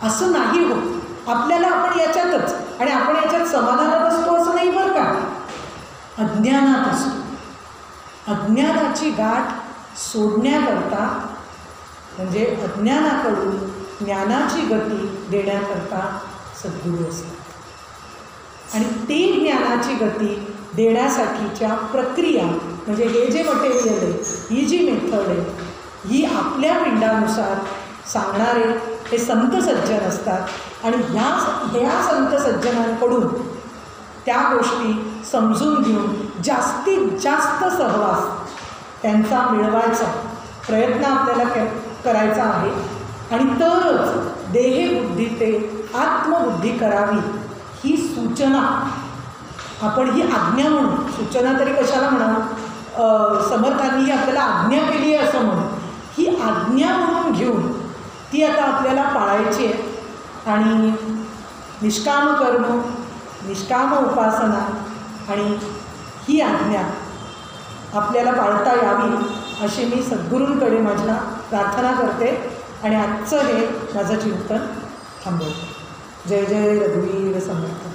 Speaker 1: असं नाही होत. आपल्याला आपण याच्यातच, आणि आपण याच्यात समाधानात असतो असं नाही बरं का, अज्ञानात असतो. अज्ञानाची गाठ सोडण्याकरता म्हणजे अज्ञानाकडून ज्ञानाची गती देण्याकरता सद्गुरू असतात. आणि ते ज्ञानाची गती देण्यासाठीच्या प्रक्रिया म्हणजे हे जे मटेरियल आहे, ही जी मेथड आहे, ही आपल्या पिंडानुसार सांगणारे हे संत सज्जन असतात. आणि ह्या संत सज्जनांकडून त्या गोष्टी समजून घेऊन जास्तीत जास्त सहवास त्यांचा मिळवायचा प्रयत्न आपल्याला करायचा आहे. आणि तरच देहबुद्धी ते आत्मबुद्धी करावी ही सूचना आपण, ही आज्ञा म्हणून, सूचना तरी कशाला म्हणा, समर्थांनी ही आपल्याला आज्ञा केली आहे असं म्हणून, ही आज्ञा म्हणून घेऊन ती आता आपल्याला पाळायची आहे. आणि निष्काम कर्म, निष्काम उपासना आणि ही आज्ञा आपल्याला पाळता यावी अशी मी सद्गुरूंकडे माझ्या प्रार्थना करते. आणि आजचं हे माझं चिंतन थांबवते. जय जय रघुवीर समर्थ.